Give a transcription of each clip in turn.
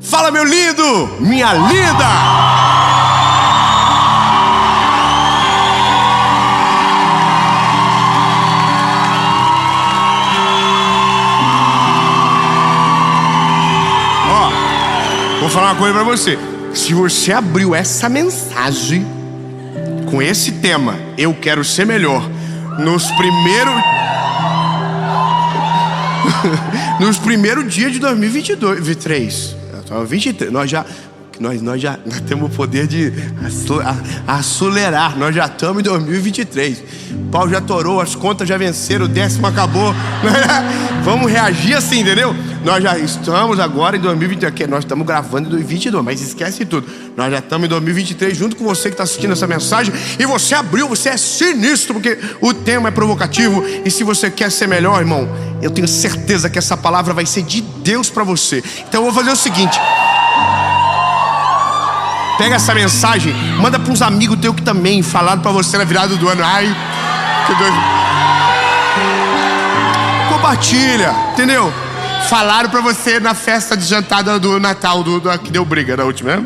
Fala, meu lindo, minha linda. Ó, vou falar uma coisa pra você. Se você abriu essa mensagem com esse tema, eu quero ser melhor, nos primeiros dias de 2023, nós temos o poder de acelerar. Nós já estamos em 2023. O pau já torou, as contas já venceram, o 10º acabou. Vamos reagir assim, entendeu? Nós já estamos agora em 2023. Nós estamos gravando em 2022, mas esquece tudo. Nós já estamos em 2023 junto com você que está assistindo essa mensagem. E você abriu, você é sinistro, porque o tema é provocativo. E se você quer ser melhor, irmão, eu tenho certeza que essa palavra vai ser de Deus para você. Então eu vou fazer o seguinte: pega essa mensagem, manda para uns amigos teus que também falaram para você na virada do ano. Ai, que doido. Compartilha, entendeu? Falaram para você na festa de jantar do Natal, que deu briga na última, né?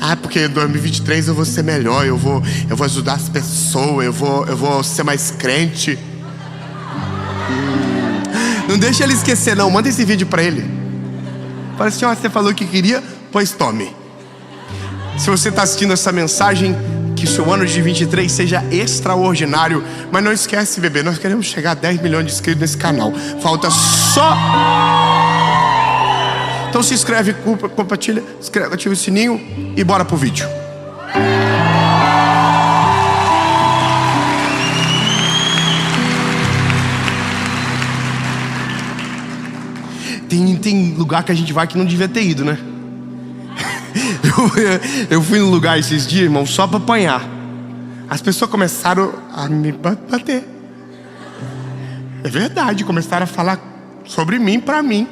Ah, porque em 2023 eu vou ser melhor, eu vou ajudar as pessoas, eu vou ser mais crente. Não deixa ele esquecer não, manda esse vídeo para ele. Fala assim: ó, você falou que queria, pois tome. Se você está assistindo essa mensagem, que o seu ano de 23 seja extraordinário. Mas não esquece, bebê, nós queremos chegar a 10 milhões de inscritos nesse canal. Falta só... Então se inscreve, compartilha, ativa o sininho e bora pro vídeo. Tem lugar que a gente vai que não devia ter ido, né? Eu fui num lugar esses dias, irmão, só pra apanhar. As pessoas começaram a me bater. É verdade, começaram a falar sobre mim pra mim.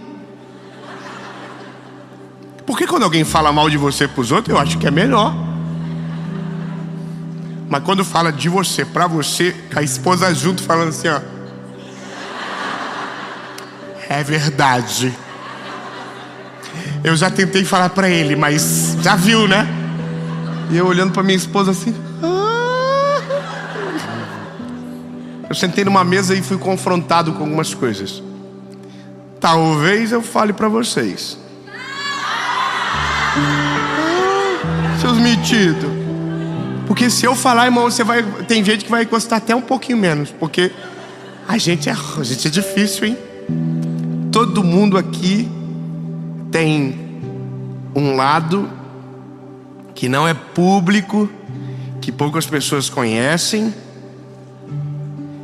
Porque quando alguém fala mal de você pros outros, eu acho que é melhor. Mas quando fala de você pra você, com a esposa junto falando assim, ó: é verdade. Eu já tentei falar pra ele, mas já viu, né? E eu olhando pra minha esposa assim. Eu sentei numa mesa e fui confrontado com algumas coisas. Talvez eu fale pra vocês. Seus metidos. Porque se eu falar, irmão, tem gente que vai gostar até um pouquinho menos. Porque a gente é difícil, hein? Todo mundo aqui tem um lado que não é público, que poucas pessoas conhecem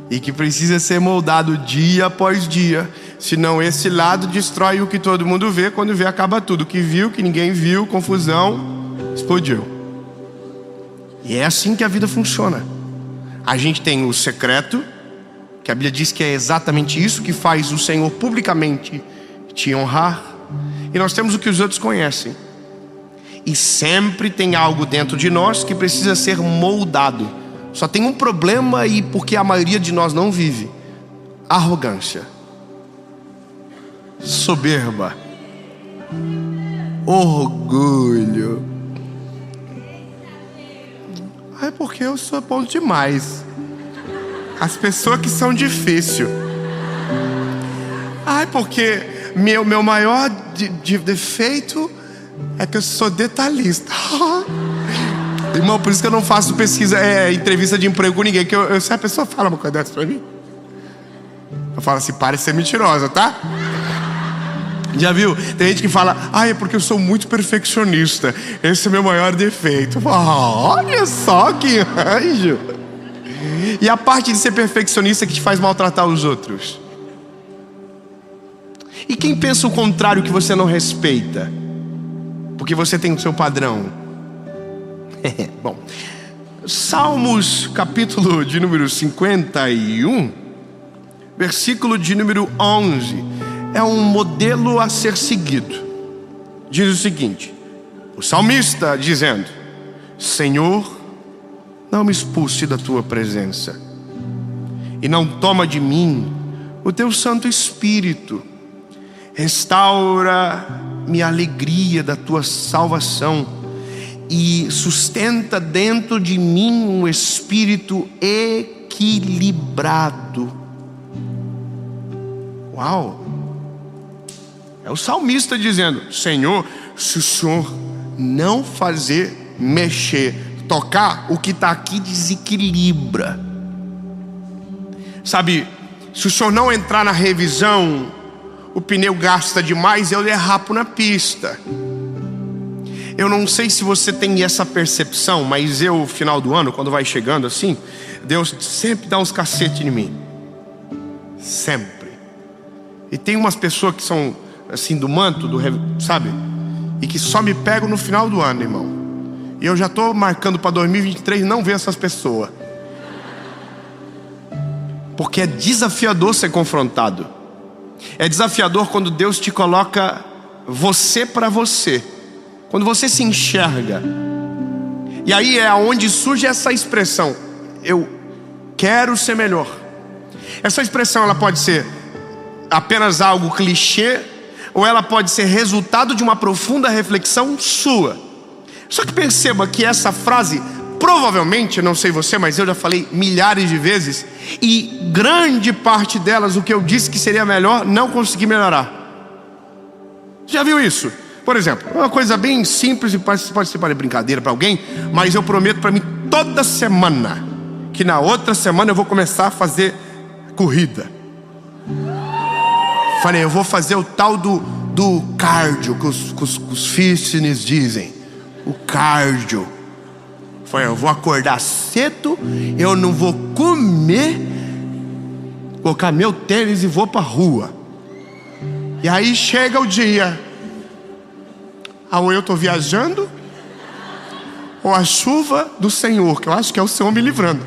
e que precisa ser moldado dia após dia. Senão esse lado destrói o que todo mundo vê. Quando vê, acaba tudo. O que viu, que ninguém viu, confusão, explodiu. E é assim que a vida funciona. A gente tem o secreto, que a Bíblia diz que é exatamente isso que faz o Senhor publicamente te honrar. E nós temos o que os outros conhecem. E sempre tem algo dentro de nós que precisa ser moldado. Só tem um problema, e porque a maioria de nós não vive: arrogância, soberba, orgulho. É porque eu sou bom demais. As pessoas que são difíceis. Ai, porque meu maior defeito é que eu sou detalhista. Irmão, por isso que eu não faço entrevista de emprego com ninguém. Que se a pessoa fala uma coisa dessa pra mim, eu falo assim: para de ser mentirosa, tá? Já viu? Tem gente que fala: é porque eu sou muito perfeccionista, esse é meu maior defeito. Olha só que anjo. E a parte de ser perfeccionista que te faz maltratar os outros. E quem pensa o contrário, que você não respeita, porque você tem o seu padrão? Bom, Salmos capítulo de número 51, versículo de número 11, é um modelo a ser seguido. Diz o seguinte: o salmista dizendo: Senhor, não me expulse da tua presença, e não toma de mim o teu Santo Espírito. Restaura me alegria da tua salvação e sustenta dentro de mim um espírito equilibrado. Uau! É o salmista dizendo: Senhor, se o Senhor não fazer mexer, tocar, o que está aqui desequilibra. Sabe, se o Senhor não entrar na revisão, o pneu gasta demais, eu derrapo na pista. Eu não sei se você tem essa percepção, mas eu, final do ano, quando vai chegando assim, Deus sempre dá uns cacetes em mim. Sempre. E tem umas pessoas que são assim do manto, sabe? E que só me pegam no final do ano, irmão. E eu já estou marcando para 2023 não ver essas pessoas. Porque é desafiador ser confrontado. É desafiador quando Deus te coloca você para você. Quando você se enxerga. E aí é onde surge essa expressão: eu quero ser melhor. Essa expressão ela pode ser apenas algo clichê, ou ela pode ser resultado de uma profunda reflexão sua. Só que perceba que essa frase, provavelmente, não sei você, mas eu já falei milhares de vezes, e grande parte delas, o que eu disse que seria melhor, não consegui melhorar. Já viu isso? Por exemplo, uma coisa bem simples e pode ser para brincadeira para alguém, mas eu prometo para mim toda semana que na outra semana eu vou começar a fazer corrida. Falei, eu vou fazer o tal do cardio que os fitness dizem. O cardio. Falei, eu vou acordar cedo, eu não vou comer, colocar meu tênis e vou pra rua. E aí chega o dia, ou eu tô viajando, ou a chuva do Senhor, que eu acho que é o Senhor me livrando.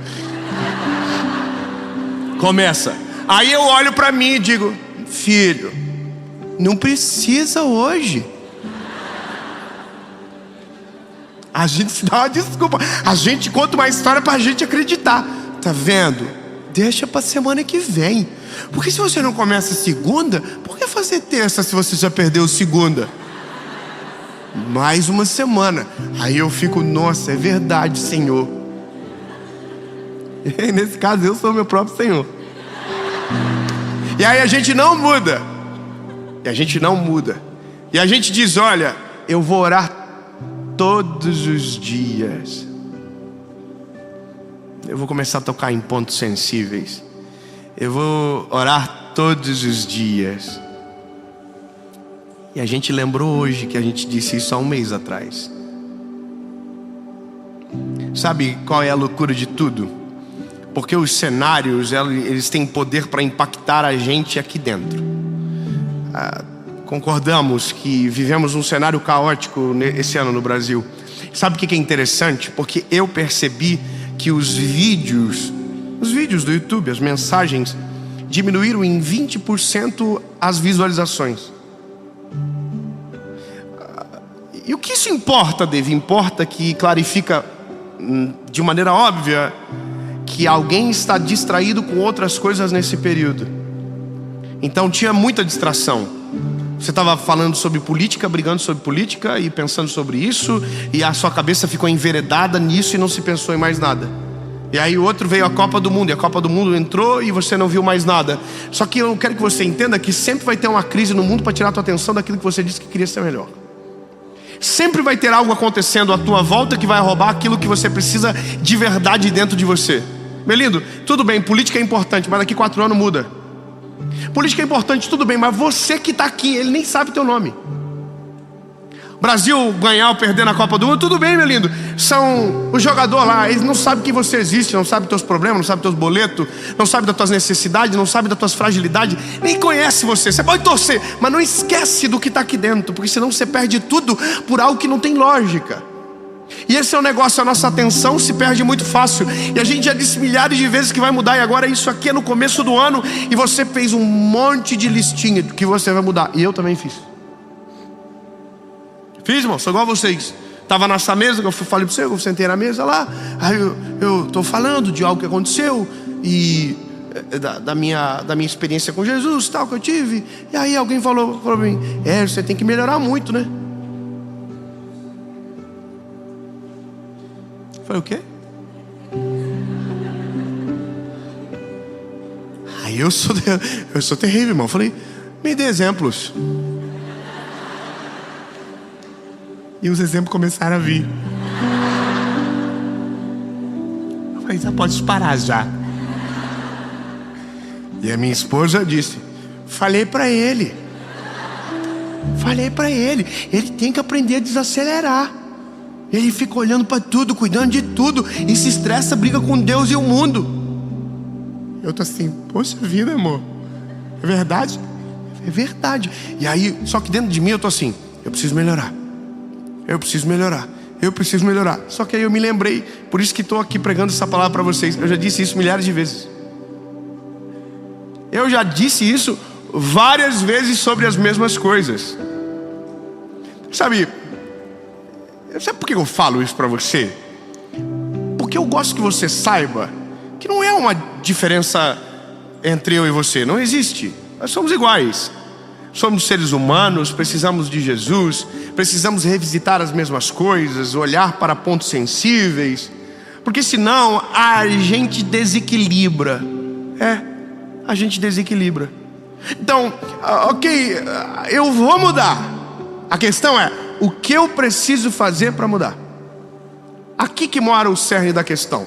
Começa. Aí eu olho pra mim e digo: filho, não precisa hoje. A gente se dá uma desculpa. A gente conta uma história pra gente acreditar. Tá vendo? Deixa pra semana que vem. Porque se você não começa segunda, por que fazer terça se você já perdeu segunda? Mais uma semana. Aí eu fico, nossa, é verdade, Senhor. E nesse caso eu sou meu próprio Senhor. E aí a gente não muda. E a gente não muda. E a gente diz: olha, eu vou orar todos os dias. Eu vou começar a tocar em pontos sensíveis. Eu vou orar todos os dias. E a gente lembrou hoje que a gente disse isso há um mês atrás. Sabe qual é a loucura de tudo? Porque os cenários, eles têm poder para impactar a gente aqui dentro. Concordamos que vivemos um cenário caótico esse ano no Brasil. Sabe o que é interessante? Porque eu percebi que os vídeos do YouTube, as mensagens, diminuíram em 20% as visualizações. E o que isso importa, Dave? Importa que clarifica de maneira óbvia que alguém está distraído com outras coisas nesse período. Então tinha muita distração. Você estava falando sobre política, brigando sobre política e pensando sobre isso, e a sua cabeça ficou enveredada nisso e não se pensou em mais nada. E aí o outro veio a Copa do Mundo, e a Copa do Mundo entrou e você não viu mais nada. Só que eu quero que você entenda que sempre vai ter uma crise no mundo para tirar a tua atenção daquilo que você disse que queria ser melhor. Sempre vai ter algo acontecendo à tua volta que vai roubar aquilo que você precisa de verdade dentro de você. Meu lindo, tudo bem, política é importante, mas daqui 4 anos muda. Política é importante, tudo bem, mas você que está aqui, ele nem sabe teu nome. Brasil ganhar ou perder na Copa do Mundo, tudo bem, meu lindo. São os jogadores lá, eles não sabem que você existe, não sabem teus problemas, não sabem teus boletos, não sabem das tuas necessidades, não sabem das tuas fragilidades, nem conhece você. Você pode torcer, mas não esquece do que está aqui dentro, porque senão você perde tudo por algo que não tem lógica. E esse é o negócio, a nossa atenção se perde muito fácil. E a gente já disse milhares de vezes que vai mudar. E agora isso aqui é no começo do ano. E você fez um monte de listinha do que você vai mudar. E eu também fiz. Fiz, irmão, sou igual a vocês. Estava nessa mesa, que eu falei para você, eu sentei na mesa lá. Aí eu estou falando de algo que aconteceu. E da minha experiência com Jesus, tal, que eu tive. E aí alguém falou pra mim: você tem que melhorar muito, né? Eu falei: o quê? Aí eu sou terrível, irmão. Eu falei: me dê exemplos. E os exemplos começaram a vir. Eu falei: já pode parar já. E a minha esposa disse: falei pra ele, ele tem que aprender a desacelerar. Ele fica olhando pra tudo, cuidando de tudo, e se estressa, briga com Deus e o mundo. Eu tô assim: poxa vida, amor, é verdade? É verdade. E aí, só que dentro de mim eu tô assim: eu preciso melhorar. Só que aí eu me lembrei, por isso que estou aqui pregando essa palavra para vocês. Eu já disse isso milhares de vezes. Eu já disse isso várias vezes sobre as mesmas coisas. Sabe por que eu falo isso para você? Porque eu gosto que você saiba que não é uma diferença entre eu e você. Não existe. Nós somos iguais. Somos seres humanos, precisamos de Jesus, precisamos revisitar as mesmas coisas, olhar para pontos sensíveis, porque senão a gente desequilibra. A gente desequilibra. Então, ok, eu vou mudar. A questão é: o que eu preciso fazer para mudar? Aqui que mora o cerne da questão.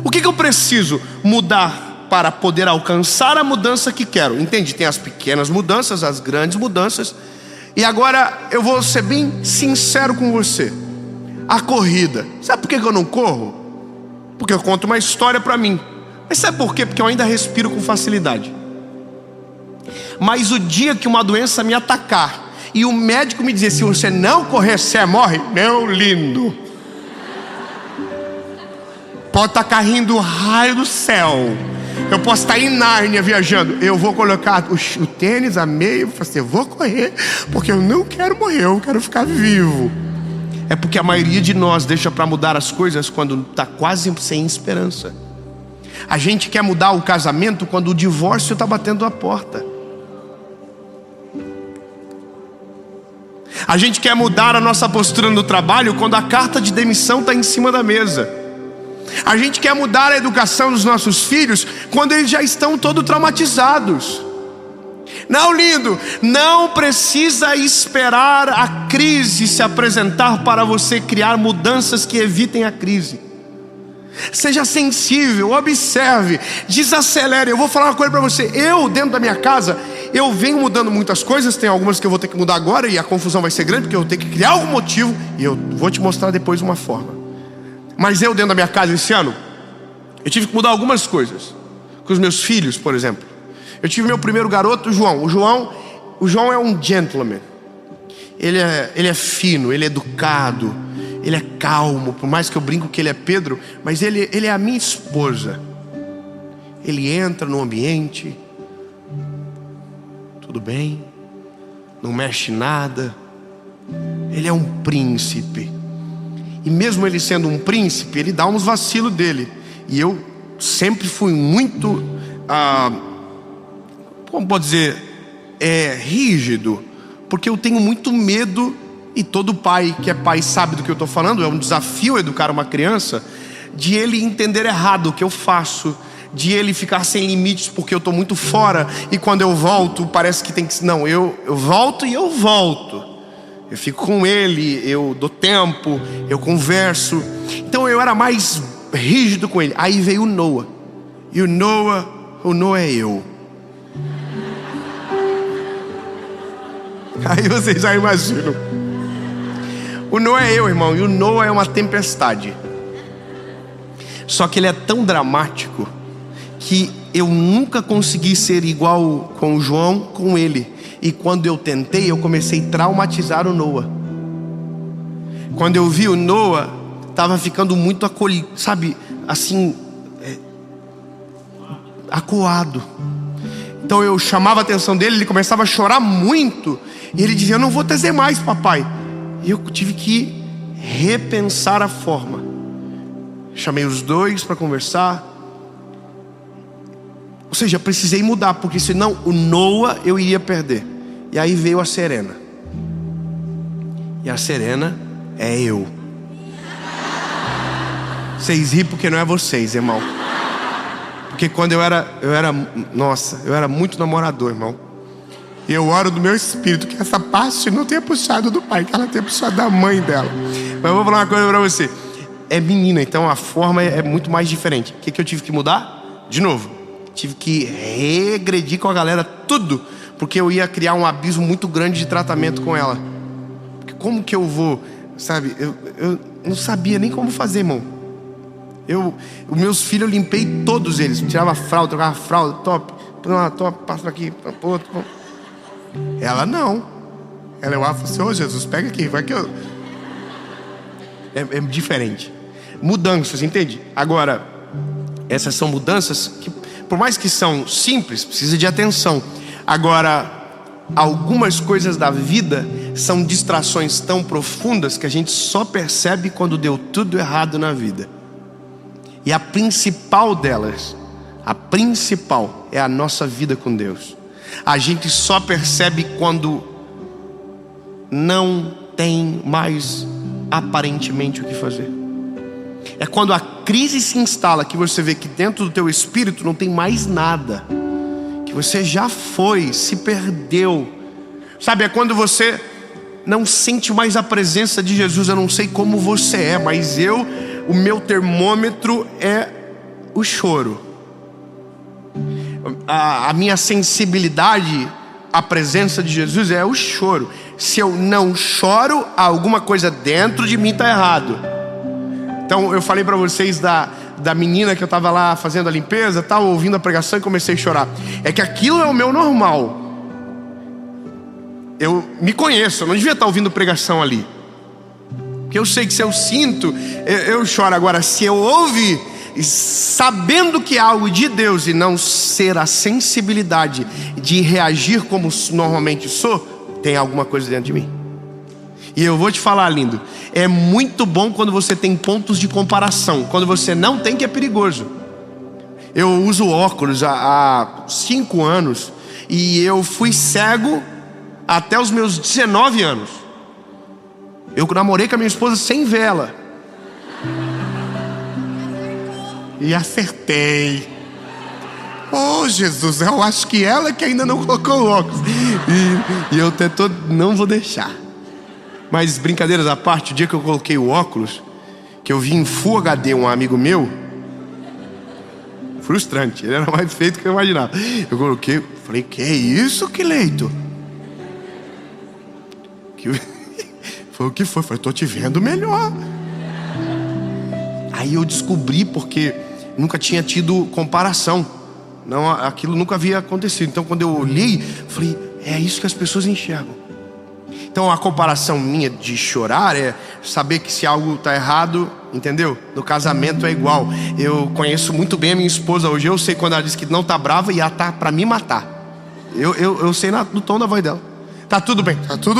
O que eu preciso mudar para poder alcançar a mudança que quero? Entende? Tem as pequenas mudanças, as grandes mudanças. E agora eu vou ser bem sincero com você. A corrida. Sabe por que eu não corro? Porque eu conto uma história para mim. Mas sabe por quê? Porque eu ainda respiro com facilidade. Mas o dia que uma doença me atacar e o médico me dizer: se você não correr, você morre, meu lindo, pode estar caindo o raio do céu, eu posso estar em Nárnia viajando, eu vou colocar o tênis, a meia, eu vou correr, porque eu não quero morrer, eu quero ficar vivo. É porque a maioria de nós deixa para mudar as coisas quando está quase sem esperança. A gente quer mudar o casamento quando o divórcio está batendo a porta. A gente quer mudar a nossa postura no trabalho quando a carta de demissão está em cima da mesa. A gente quer mudar a educação dos nossos filhos quando eles já estão todos traumatizados. Não, lindo, não precisa esperar a crise se apresentar para você criar mudanças que evitem a crise. Seja sensível, observe, desacelere. Eu vou falar uma coisa para você. Eu, dentro da minha casa, eu venho mudando muitas coisas. Tem algumas que eu vou ter que mudar agora e a confusão vai ser grande, porque eu tenho que criar algum motivo, e eu vou te mostrar depois uma forma. Mas eu, dentro da minha casa esse ano, eu tive que mudar algumas coisas. Com os meus filhos, por exemplo. Eu tive meu primeiro garoto, o João. O João é um gentleman. Ele é fino, ele é educado, ele é calmo. Por mais que eu brinco que ele é Pedro, mas ele é a minha esposa. Ele entra no ambiente, tudo bem, não mexe nada. Ele é um príncipe. E mesmo ele sendo um príncipe, ele dá uns vacilos dele. E eu sempre fui muito, como pode dizer, rígido, porque eu tenho muito medo. E todo pai que é pai sabe do que eu estou falando. É um desafio educar uma criança, de ele entender errado o que eu faço, de ele ficar sem limites porque eu estou muito fora, e quando eu volto parece que tem que... Não, eu volto e eu volto. Eu fico com ele, eu dou tempo, eu converso. Então eu era mais rígido com ele. Aí veio o Noah. E o Noah é eu. Aí vocês já imaginam. O Noah é eu, irmão. E o Noah é uma tempestade. Só que ele é tão dramático que eu nunca consegui ser igual com o João, com ele. E quando eu tentei, eu comecei a traumatizar o Noah. Quando eu vi o Noah, estava ficando muito acolhido, sabe, assim, acuado. Então eu chamava a atenção dele, ele começava a chorar muito. E ele dizia: eu não vou trazer mais, papai. E eu tive que repensar a forma. Chamei os dois para conversar. Ou seja, precisei mudar, porque senão o Noah eu iria perder. E aí veio a Serena. E a Serena é eu. Vocês riem porque não é vocês, irmão. Porque quando eu era muito namorador, irmão. E eu oro do meu espírito que essa parte não tenha puxado do pai, que ela tenha puxado da mãe dela. Mas eu vou falar uma coisa pra você. É menina, então a forma é muito mais diferente. O que eu tive que mudar? De novo, tive que regredir com a galera tudo, porque eu ia criar um abismo muito grande de tratamento com ela. Porque como que eu vou, sabe? Eu não sabia nem como fazer, irmão. Os meus filhos eu limpei todos eles. Tirava a fralda, trocava a fralda, top, passa aqui, pro outro. Ela não. Ela eu falo assim, ô Jesus, pega aqui, vai que eu... É diferente. Mudanças, entende? Agora, essas são mudanças que, por mais que são simples, precisa de atenção. Agora, algumas coisas da vida são distrações tão profundas que a gente só percebe quando deu tudo errado na vida. E a principal delas, é a nossa vida com Deus. A gente só percebe quando não tem mais aparentemente o que fazer. É quando a crise se instala que você vê que dentro do teu espírito não tem mais nada, que você já foi, se perdeu. Sabe, é quando você não sente mais a presença de Jesus. Eu não sei como você é, mas o meu termômetro é o choro. A minha sensibilidade à presença de Jesus é o choro. Se eu não choro, alguma coisa dentro de mim está errado. Então eu falei para vocês da menina que eu estava lá fazendo a limpeza, tal, ouvindo a pregação e comecei a chorar. É que aquilo é o meu normal. Eu me conheço, eu não devia estar ouvindo pregação ali. Porque eu sei que se eu sinto, eu choro. Agora, se eu ouvir, sabendo que é algo de Deus e não ser a sensibilidade de reagir como normalmente sou, tem alguma coisa dentro de mim. E eu vou te falar, lindo, é muito bom quando você tem pontos de comparação. Quando você não tem, que é perigoso. Eu uso óculos há 5 anos e eu fui cego até os meus 19 anos. Eu namorei com a minha esposa sem vela. E acertei. Oh, Jesus, eu acho que ela que ainda não colocou óculos. E eu tento, não vou deixar. Mas brincadeiras à parte, o dia que eu coloquei o óculos, que eu vi em Full HD um amigo meu, frustrante, ele era mais feito do que eu imaginava. Eu coloquei, falei, que é isso, Quileito? Foi o que foi? Falei, tô te vendo melhor. Aí eu descobri, porque nunca tinha tido comparação. Não, aquilo nunca havia acontecido. Então quando eu olhei, falei, é isso que as pessoas enxergam. Então a comparação minha de chorar é saber que se algo está errado, entendeu? No casamento é igual. Eu conheço muito bem a minha esposa hoje. Eu sei quando ela diz que não está brava e ela está para me matar. Eu sei no tom da voz dela. Tá tudo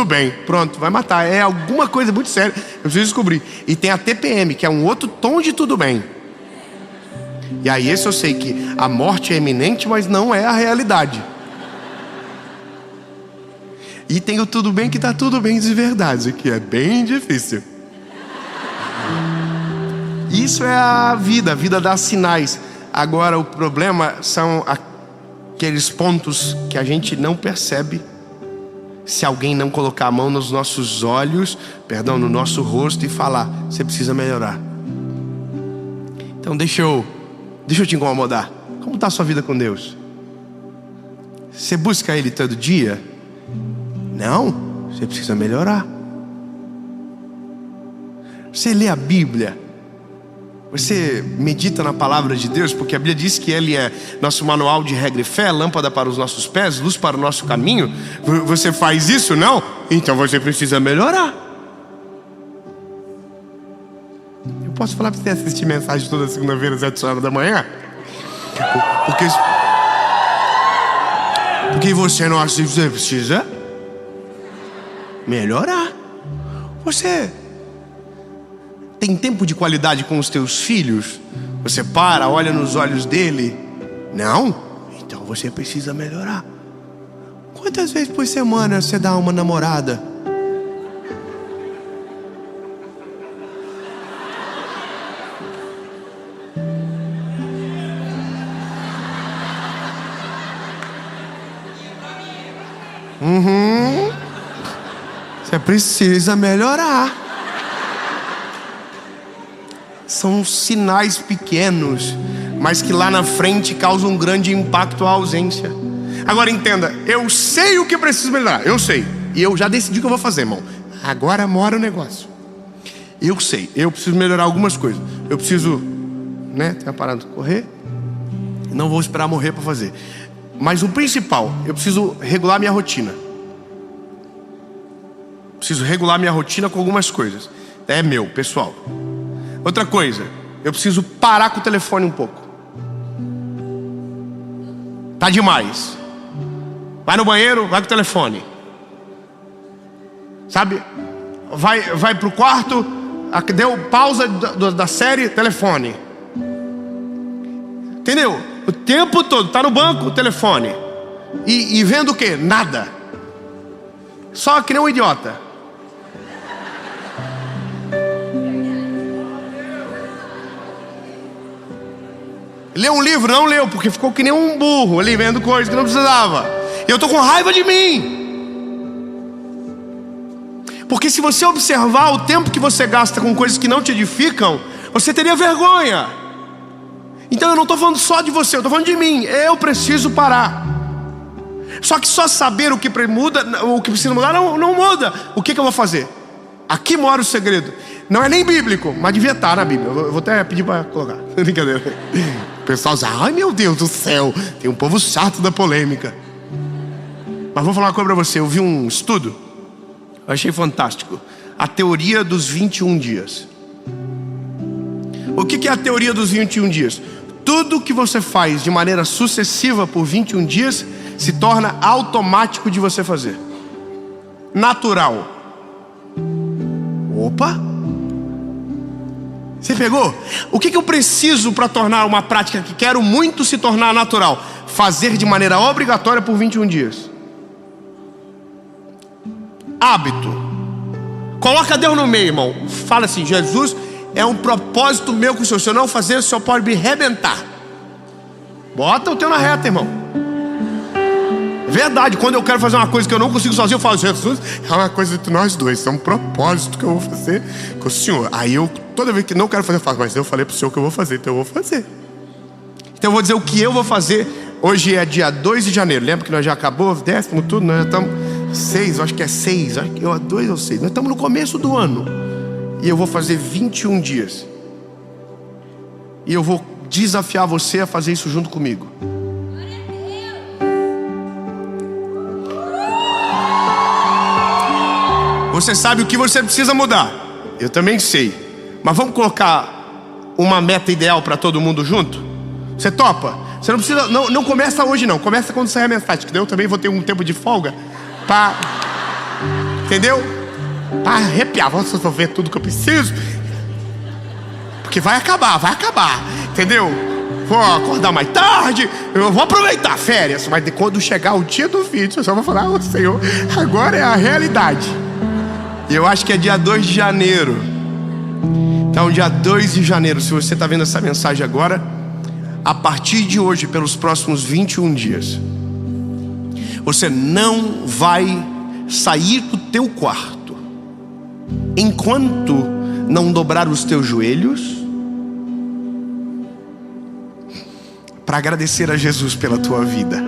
bem, pronto, vai matar. É alguma coisa muito séria, eu preciso descobrir. E tem a TPM, que é um outro tom de tudo bem. E aí esse eu sei que a morte é iminente, mas não é a realidade. E tem o tudo bem, que tá tudo bem de verdade, que é bem difícil. Isso é a vida dá sinais. Agora o problema são aqueles pontos que a gente não percebe se alguém não colocar a mão nos nossos olhos, no nosso rosto e falar, você precisa melhorar. Então deixa eu te incomodar. Como está a sua vida com Deus? Você busca Ele todo dia? Não, você precisa melhorar. Você lê a Bíblia? Você medita na palavra de Deus? Porque a Bíblia diz que Ele é nosso manual de regra e fé, lâmpada para os nossos pés, luz para o nosso caminho. Você faz isso? Não? Então você precisa melhorar. Eu posso falar para você assistir mensagem toda segunda-feira, 7 horas da manhã? Porque você não assiste, você precisa melhorar. Você tem tempo de qualidade com os teus filhos? Você para, olha nos olhos dele? Não? Então você precisa melhorar. Quantas vezes por semana você dá uma namorada? Você precisa melhorar. São sinais pequenos, mas que lá na frente causam um grande impacto à ausência. Agora entenda, eu sei o que preciso melhorar, eu sei. E eu já decidi o que eu vou fazer, irmão. Agora mora o negócio. Eu sei, eu preciso melhorar algumas coisas. Eu preciso, ter uma parada de correr. Não vou esperar morrer para fazer. Mas o principal, eu preciso regular minha rotina. Preciso regular minha rotina com algumas coisas. É meu, pessoal. Outra coisa, eu preciso parar com o telefone um pouco. Tá demais. Vai no banheiro, vai com o telefone. Sabe? Vai pro quarto, deu pausa da série, telefone. Entendeu? O tempo todo, tá no banco, telefone. E vendo o quê? Nada. Só que nem um idiota. Leu um livro, não leu, porque ficou que nem um burro ali vendo coisas que não precisava. E eu tô com raiva de mim. Porque se você observar o tempo que você gasta com coisas que não te edificam, você teria vergonha. Então eu não estou falando só de você, eu estou falando de mim. Eu preciso parar. Só que só saber o que muda, o que precisa mudar não muda. O que eu vou fazer? Aqui mora o segredo. Não é nem bíblico, mas devia estar na Bíblia. Eu vou até pedir para colocar. Brincadeira. O pessoal diz, ai meu Deus do céu, tem um povo chato da polêmica. Mas vou falar uma coisa para você. Eu vi um estudo, eu achei fantástico. A teoria dos 21 dias. O que é a teoria dos 21 dias? Tudo que você faz de maneira sucessiva por 21 dias se torna automático de você fazer. Natural. Opa! Você pegou? O que eu preciso para tornar uma prática que quero muito se tornar natural? Fazer de maneira obrigatória por 21 dias. Hábito. Coloca Deus no meio, irmão. Fala assim, Jesus, é um propósito meu com o Senhor. Se eu não fazer, o Senhor pode me arrebentar. Bota o teu na reta, irmão. Verdade, quando eu quero fazer uma coisa que eu não consigo sozinho, eu falo, Jesus, é uma coisa entre nós dois, é um propósito que eu vou fazer com o Senhor. Aí eu, toda vez que não quero fazer, eu falo, mas eu falei pro Senhor que eu vou fazer, então eu vou fazer. Então eu vou dizer o que eu vou fazer. Hoje é dia 2 de janeiro, lembra que nós já acabou, 10º tudo, nós já estamos 6, acho que é 6, acho que é 2 ou 6. Nós estamos no começo do ano. E eu vou fazer 21 dias. E eu vou desafiar você a fazer isso junto comigo. Você sabe o que você precisa mudar. Eu também sei. Mas vamos colocar uma meta ideal para todo mundo junto? Você topa? Você não precisa, não começa hoje não. Começa quando sair a mensagem, que eu também vou ter um tempo de folga para, entendeu? Para arrepiar. Vamos ver tudo que eu preciso. Porque vai acabar, entendeu? Vou acordar mais tarde, eu vou aproveitar férias. Mas quando chegar o dia do vídeo, eu só vou falar, ô Senhor, agora é a realidade. E eu acho que é dia 2 de janeiro. Então dia 2 de janeiro, se você está vendo essa mensagem agora, a partir de hoje, pelos próximos 21 dias, você não vai sair do teu quarto enquanto não dobrar os teus joelhos para agradecer a Jesus pela tua vida,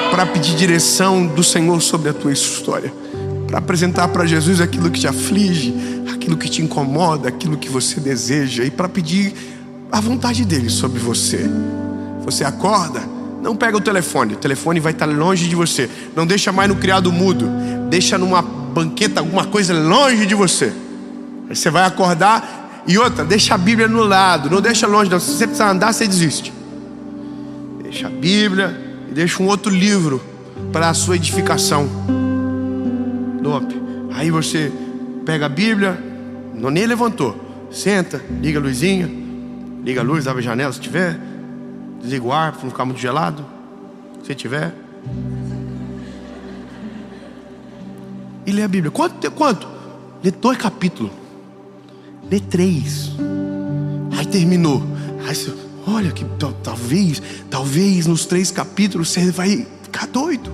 para pedir direção do Senhor sobre a tua história, para apresentar para Jesus aquilo que te aflige, aquilo que te incomoda, aquilo que você deseja, e para pedir a vontade dele sobre você. Você acorda, não pega o telefone vai estar longe de você. Não deixa mais no criado mudo, deixa numa banqueta, alguma coisa longe de você. Aí você vai acordar. E outra, deixa a Bíblia no lado, não deixa longe não. Se você precisar andar, você desiste. Deixa a Bíblia e deixa um outro livro para a sua edificação. Aí você pega a Bíblia, nem levantou, senta, liga a luzinha, liga a luz, abre a janela se tiver, Desliga o ar para não ficar muito gelado. Se tiver. E lê a Bíblia. Quanto? Lê 2 capítulos. Lê 3. Aí terminou. Aí você, olha que talvez nos 3 capítulos você vai ficar doido.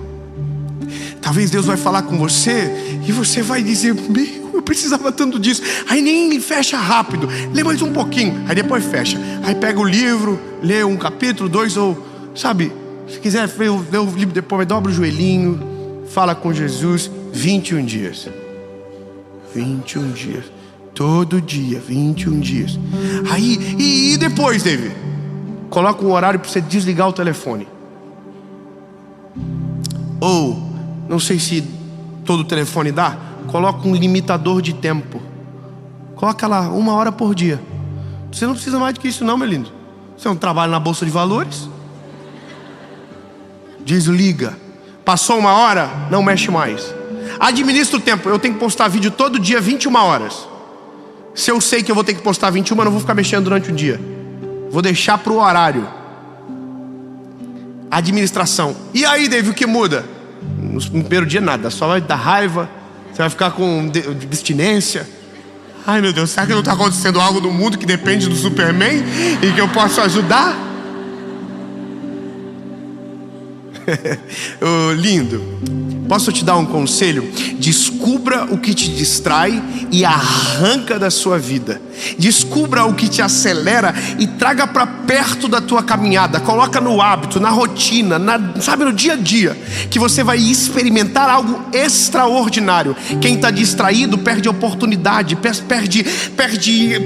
Talvez Deus vai falar com você e você vai dizer: meu, eu precisava tanto disso. Aí nem fecha rápido, lê mais um pouquinho, aí depois fecha. Aí pega o livro, lê 1 capítulo, 2, ou sabe, se quiser ler o livro depois, dobra o joelhinho, fala com Jesus. 21 dias. 21 dias. Todo dia, 21 dias. Aí, e depois, David? Coloca um horário para você desligar o telefone. Ou, não sei se todo telefone dá, coloca um limitador de tempo. Coloca lá 1 hora por dia. Você não precisa mais do que isso não, meu lindo. Você não trabalha na bolsa de valores? Desliga. Passou 1 hora, não mexe mais. Administra o tempo. Eu tenho que postar vídeo todo dia 21 horas. Se eu sei que eu vou ter que postar 21, eu não vou ficar mexendo durante o dia. Vou deixar para o horário. Administração. E aí, David, o que muda? No primeiro dia nada, só vai dar raiva. Você vai ficar com abstinência. Ai meu Deus, será que não está acontecendo algo no mundo que depende do Superman e que eu posso ajudar? Oh, lindo. Posso te dar um conselho? Descubra o que te distrai e arranca da sua vida. Descubra o que te acelera e traga para perto da tua caminhada. Coloca no hábito, na rotina, sabe, no dia a dia, que você vai experimentar algo extraordinário. Quem está distraído perde oportunidade, perde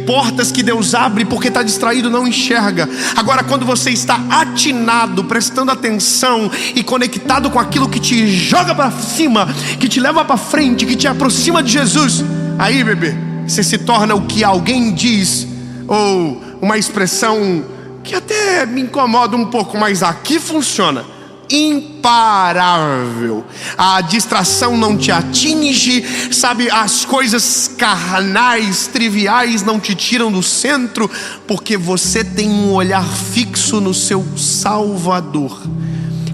portas que Deus abre, porque está distraído, não enxerga. Agora, quando você está atinado, prestando atenção e conectado com aquilo que te joga para cima, que te leva para frente, que te aproxima de Jesus, aí, bebê, você se torna o que alguém diz, ou uma expressão que até me incomoda um pouco, mas aqui funciona: imparável. A distração não te atinge, sabe, as coisas carnais, triviais não te tiram do centro, porque você tem um olhar fixo no seu Salvador.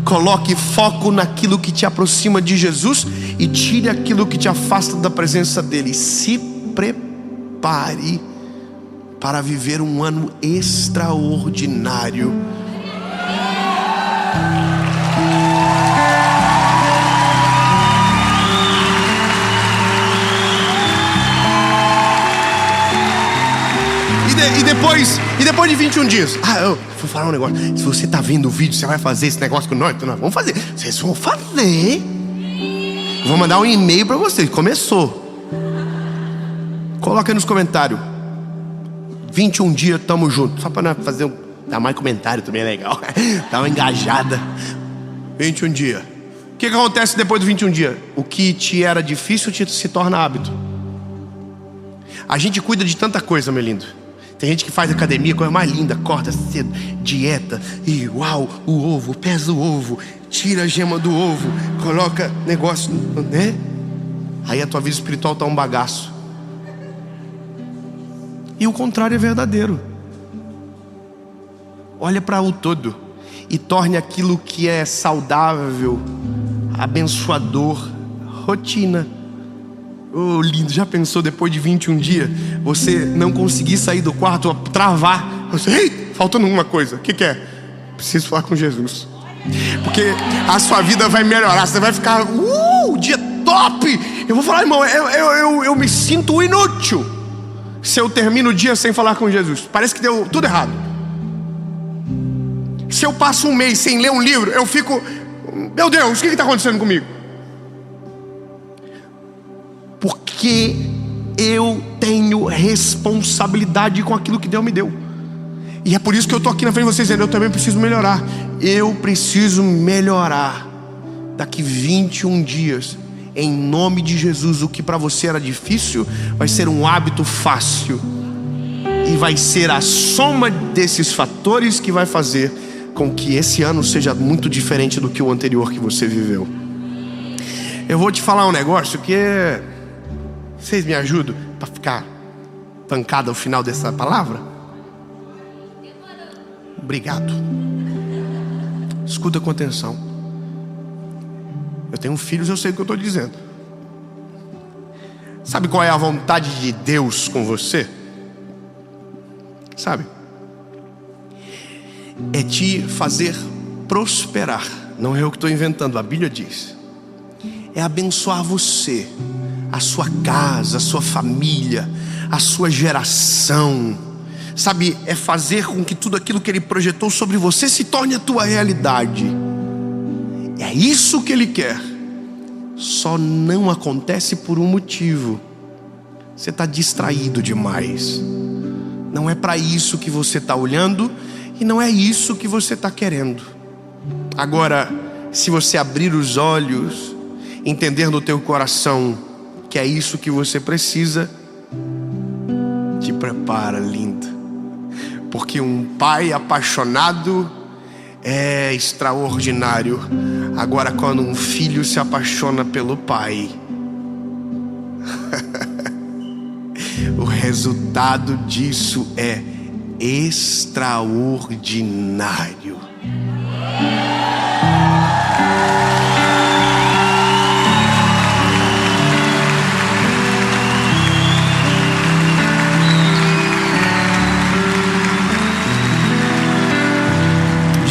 Coloque foco naquilo que te aproxima de Jesus e tire aquilo que te afasta da presença dele. Se prepare para viver um ano extraordinário. E depois de 21 dias, eu vou falar um negócio. Se você está vendo o vídeo, você vai fazer esse negócio com nós? Então nós vamos fazer. Vocês vão fazer. Vou mandar um e-mail para vocês. Começou. Coloca aí nos comentários. 21 dias, tamo junto. Só para fazer dar mais comentário também é legal. Dar uma engajada. 21 dias. O que acontece depois dos 21 dias? O que te era difícil se torna hábito. A gente cuida de tanta coisa, meu lindo. Tem gente que faz academia, coisa mais linda, acorda cedo, dieta, e uau, o ovo, pesa o ovo, tira a gema do ovo, coloca negócio, né? Aí a tua vida espiritual tá um bagaço. E o contrário é verdadeiro. Olha para o todo e torne aquilo que é saudável, abençoador, rotina. Oh, lindo, já pensou depois de 21 dias você não conseguir sair do quarto, travar? Você, ei, faltando uma coisa, o que é? Preciso falar com Jesus, porque a sua vida vai melhorar. Você vai ficar, dia top. Eu vou falar, irmão, eu me sinto inútil se eu termino o dia sem falar com Jesus. Parece que deu tudo errado. Se eu passo um mês sem ler um livro, eu fico, meu Deus, o que está acontecendo comigo? Porque eu tenho responsabilidade com aquilo que Deus me deu. E é por isso que eu estou aqui na frente de vocês dizendo: eu também preciso melhorar. Eu preciso melhorar. Daqui 21 dias, em nome de Jesus, o que para você era difícil vai ser um hábito fácil. E vai ser a soma desses fatores que vai fazer com que esse ano seja muito diferente do que o anterior que você viveu. Eu vou te falar um negócio que é... Vocês me ajudam para ficar pancada ao final dessa palavra? Obrigado. Escuta com atenção. Eu tenho filhos, eu sei o que eu estou dizendo. Sabe qual é a vontade de Deus com você? Sabe? É te fazer prosperar. Não é eu que estou inventando, a Bíblia diz. É abençoar você, a sua casa, a sua família, a sua geração. Sabe, é fazer com que tudo aquilo que Ele projetou sobre você se torne a tua realidade. É isso que Ele quer. Só não acontece por um motivo. Você está distraído demais. Não é para isso que você está olhando e não é isso que você está querendo. Agora, se você abrir os olhos, entender no teu coração que é isso que você precisa, te prepara, linda. Porque um pai apaixonado é extraordinário. Agora, quando um filho se apaixona pelo pai, o resultado disso é extraordinário.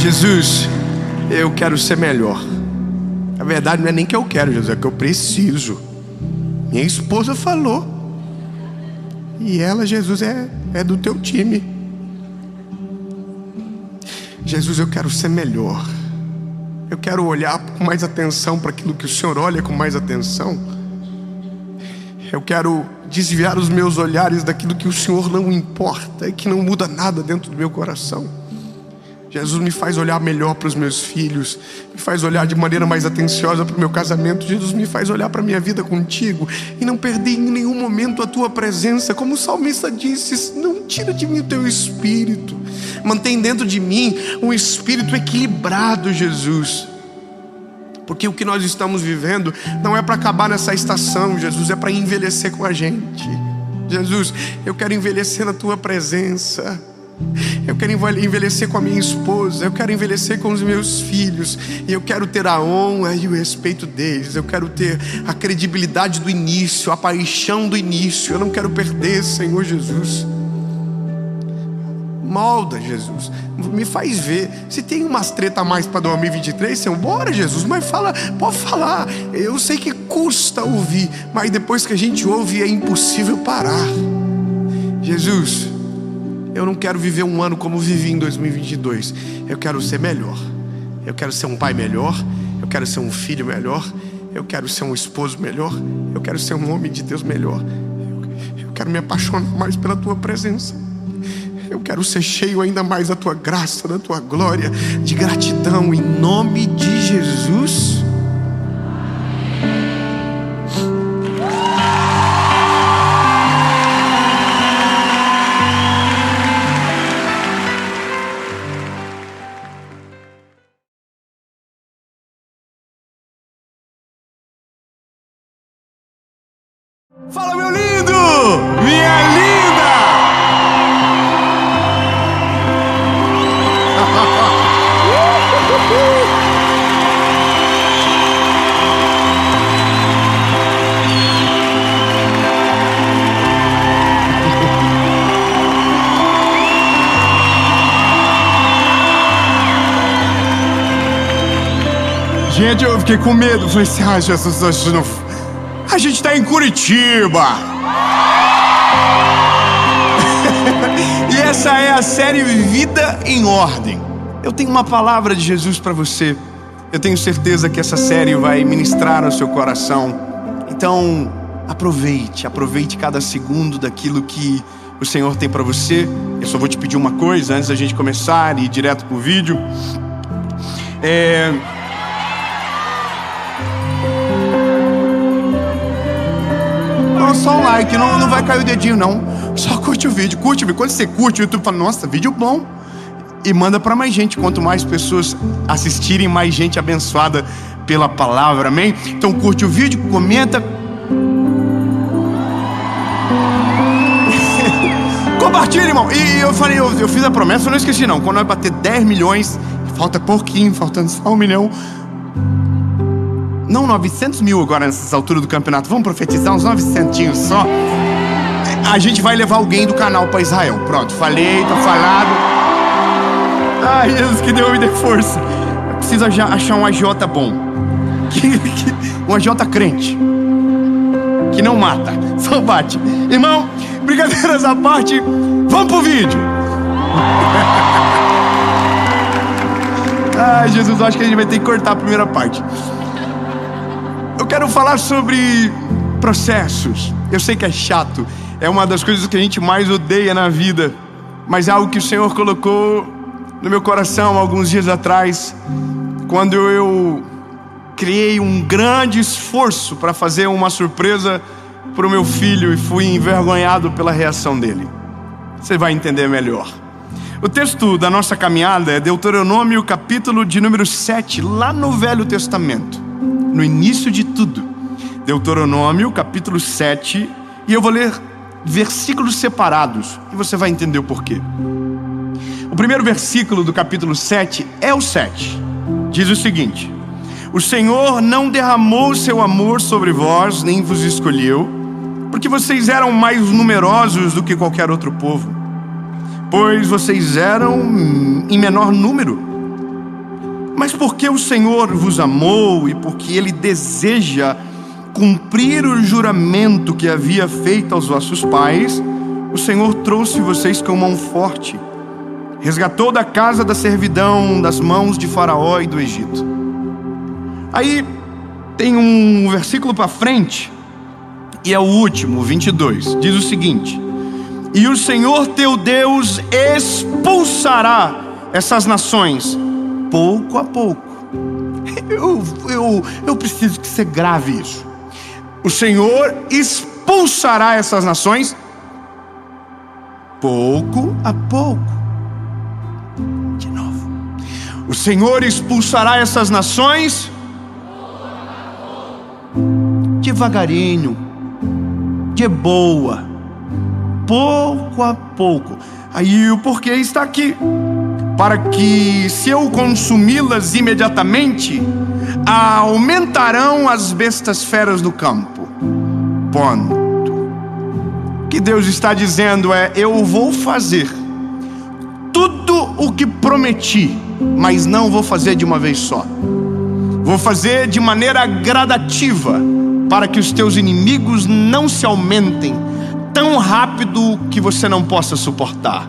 Jesus, eu quero ser melhor. A verdade não é nem que eu quero, Jesus, é que eu preciso. Minha esposa falou. E ela, Jesus, é do teu time. Jesus, eu quero ser melhor. Eu quero olhar com mais atenção para aquilo que o Senhor olha com mais atenção. Eu quero desviar os meus olhares daquilo que o Senhor não importa e que não muda nada dentro do meu coração. Jesus, me faz olhar melhor para os meus filhos, me faz olhar de maneira mais atenciosa para o meu casamento. Jesus, me faz olhar para a minha vida contigo e não perder em nenhum momento a tua presença. Como o salmista disse, não tira de mim o teu espírito, mantém dentro de mim um espírito equilibrado, Jesus. Porque o que nós estamos vivendo não é para acabar nessa estação, Jesus, é para envelhecer com a gente. Jesus, eu quero envelhecer na tua presença. Eu quero envelhecer com a minha esposa. Eu quero envelhecer com os meus filhos. E eu quero ter a honra e o respeito deles. Eu quero ter a credibilidade do início, a paixão do início. Eu não quero perder, Senhor Jesus. Molda, Jesus. Me faz ver. Se tem umas treta a mais para 2023, Senhor, bora, Jesus. Mas fala, pode falar. Eu sei que custa ouvir, mas depois que a gente ouve é impossível parar. Jesus, eu não quero viver um ano como vivi em 2022. Eu quero ser melhor. Eu quero ser um pai melhor. Eu quero ser um filho melhor. Eu quero ser um esposo melhor. Eu quero ser um homem de Deus melhor. Eu quero me apaixonar mais pela tua presença. Eu quero ser cheio ainda mais da tua graça, da tua glória, de gratidão, em nome de Jesus. Fala, meu lindo! Minha linda! Gente, eu fiquei com medo. Falei assim, Jesus, a gente tá em Curitiba. E essa é a série Vida em Ordem. Eu tenho uma palavra de Jesus para você. Eu tenho certeza que essa série vai ministrar no seu coração. Então, aproveite cada segundo daquilo que o Senhor tem para você. Eu só vou te pedir uma coisa antes da gente começar e ir direto pro vídeo. Só um like, não vai cair o dedinho não. Só curte o vídeo. Quando você curte, o YouTube fala, nossa, vídeo bom. E manda para mais gente. Quanto mais pessoas assistirem, mais gente abençoada pela palavra, amém? Então curte o vídeo, comenta. Compartilha, irmão. E eu falei, eu fiz a promessa, eu não esqueci não. Quando nós bater 10 milhões, Falta pouquinho, faltando só 1 milhão. Não, 900 mil agora nessas alturas do campeonato. Vamos profetizar uns 900 só. A gente vai levar alguém do canal para Israel. Pronto, falei, tá falado. Ai, Jesus, que Deus me dê força. Eu preciso achar um agiota bom. Um agiota crente. Que não mata, só bate. Irmão, brincadeiras à parte, vamos pro vídeo. Ai, Jesus, eu acho que a gente vai ter que cortar a primeira parte. Eu quero falar sobre processos. Eu sei que é chato, é uma das coisas que a gente mais odeia na vida, mas é algo que o Senhor colocou no meu coração alguns dias atrás, quando eu criei um grande esforço para fazer uma surpresa para o meu filho e fui envergonhado pela reação dele. Você vai entender melhor. O texto da nossa caminhada é Deuteronômio, capítulo de número 7, lá no Velho Testamento, no início de tudo. Deuteronômio, capítulo 7, e eu vou ler versículos separados e você vai entender o porquê. O primeiro versículo do capítulo 7 é o 7. Diz o seguinte: o Senhor não derramou seu amor sobre vós, nem vos escolheu, porque vocês eram mais numerosos do que qualquer outro povo, pois vocês eram em menor número. Mas porque o Senhor vos amou e porque Ele deseja cumprir o juramento que havia feito aos vossos pais, o Senhor trouxe vocês com mão forte, resgatou da casa da servidão, das mãos de Faraó e do Egito. Aí tem um versículo para frente, e é o último, 22, diz o seguinte: e o Senhor teu Deus expulsará essas nações pouco a pouco. Eu preciso que você grave isso. O Senhor expulsará essas nações pouco a pouco. De novo. O Senhor expulsará essas nações devagarinho, de boa, pouco a pouco. Aí o porquê está aqui: para que, se eu consumi-las imediatamente, aumentarão as bestas feras do campo. Ponto. O que Deus está dizendo é: eu vou fazer tudo o que prometi, mas não vou fazer de uma vez só. Vou fazer de maneira gradativa, para que os teus inimigos não se aumentem tão rápido que você não possa suportar.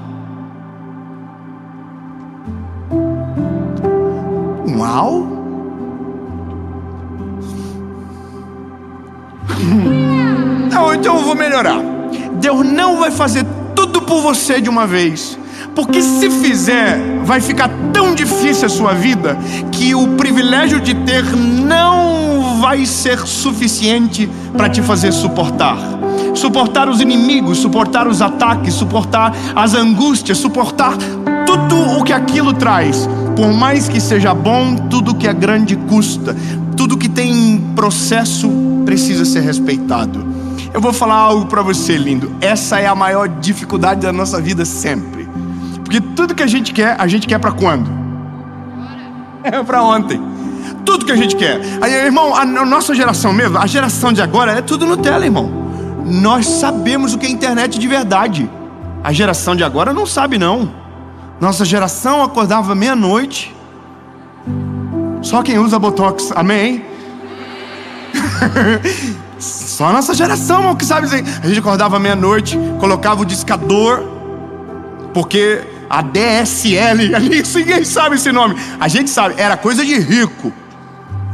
Uau! Não, então eu vou melhorar. Deus não vai fazer tudo por você de uma vez, porque se fizer, vai ficar tão difícil a sua vida que o privilégio de ter não vai ser suficiente para te fazer suportar os inimigos, suportar os ataques, suportar as angústias, suportar tudo o que aquilo traz. Por mais que seja bom, tudo que é grande custa, tudo que tem processo precisa ser respeitado. Eu vou falar algo para você, lindo. Essa é a maior dificuldade da nossa vida sempre, porque tudo que a gente quer para quando? É para ontem. Tudo que a gente quer. Aí, irmão, a nossa geração mesmo, a geração de agora é tudo Nutella, irmão. Nós sabemos o que é internet de verdade. A geração de agora não sabe, não. Nossa geração acordava meia-noite. Só quem usa Botox, amém? Só a nossa geração que sabe dizer. A gente acordava meia-noite, colocava o discador, porque a DSL, ali, ninguém sabe esse nome. A gente sabe, era coisa de rico.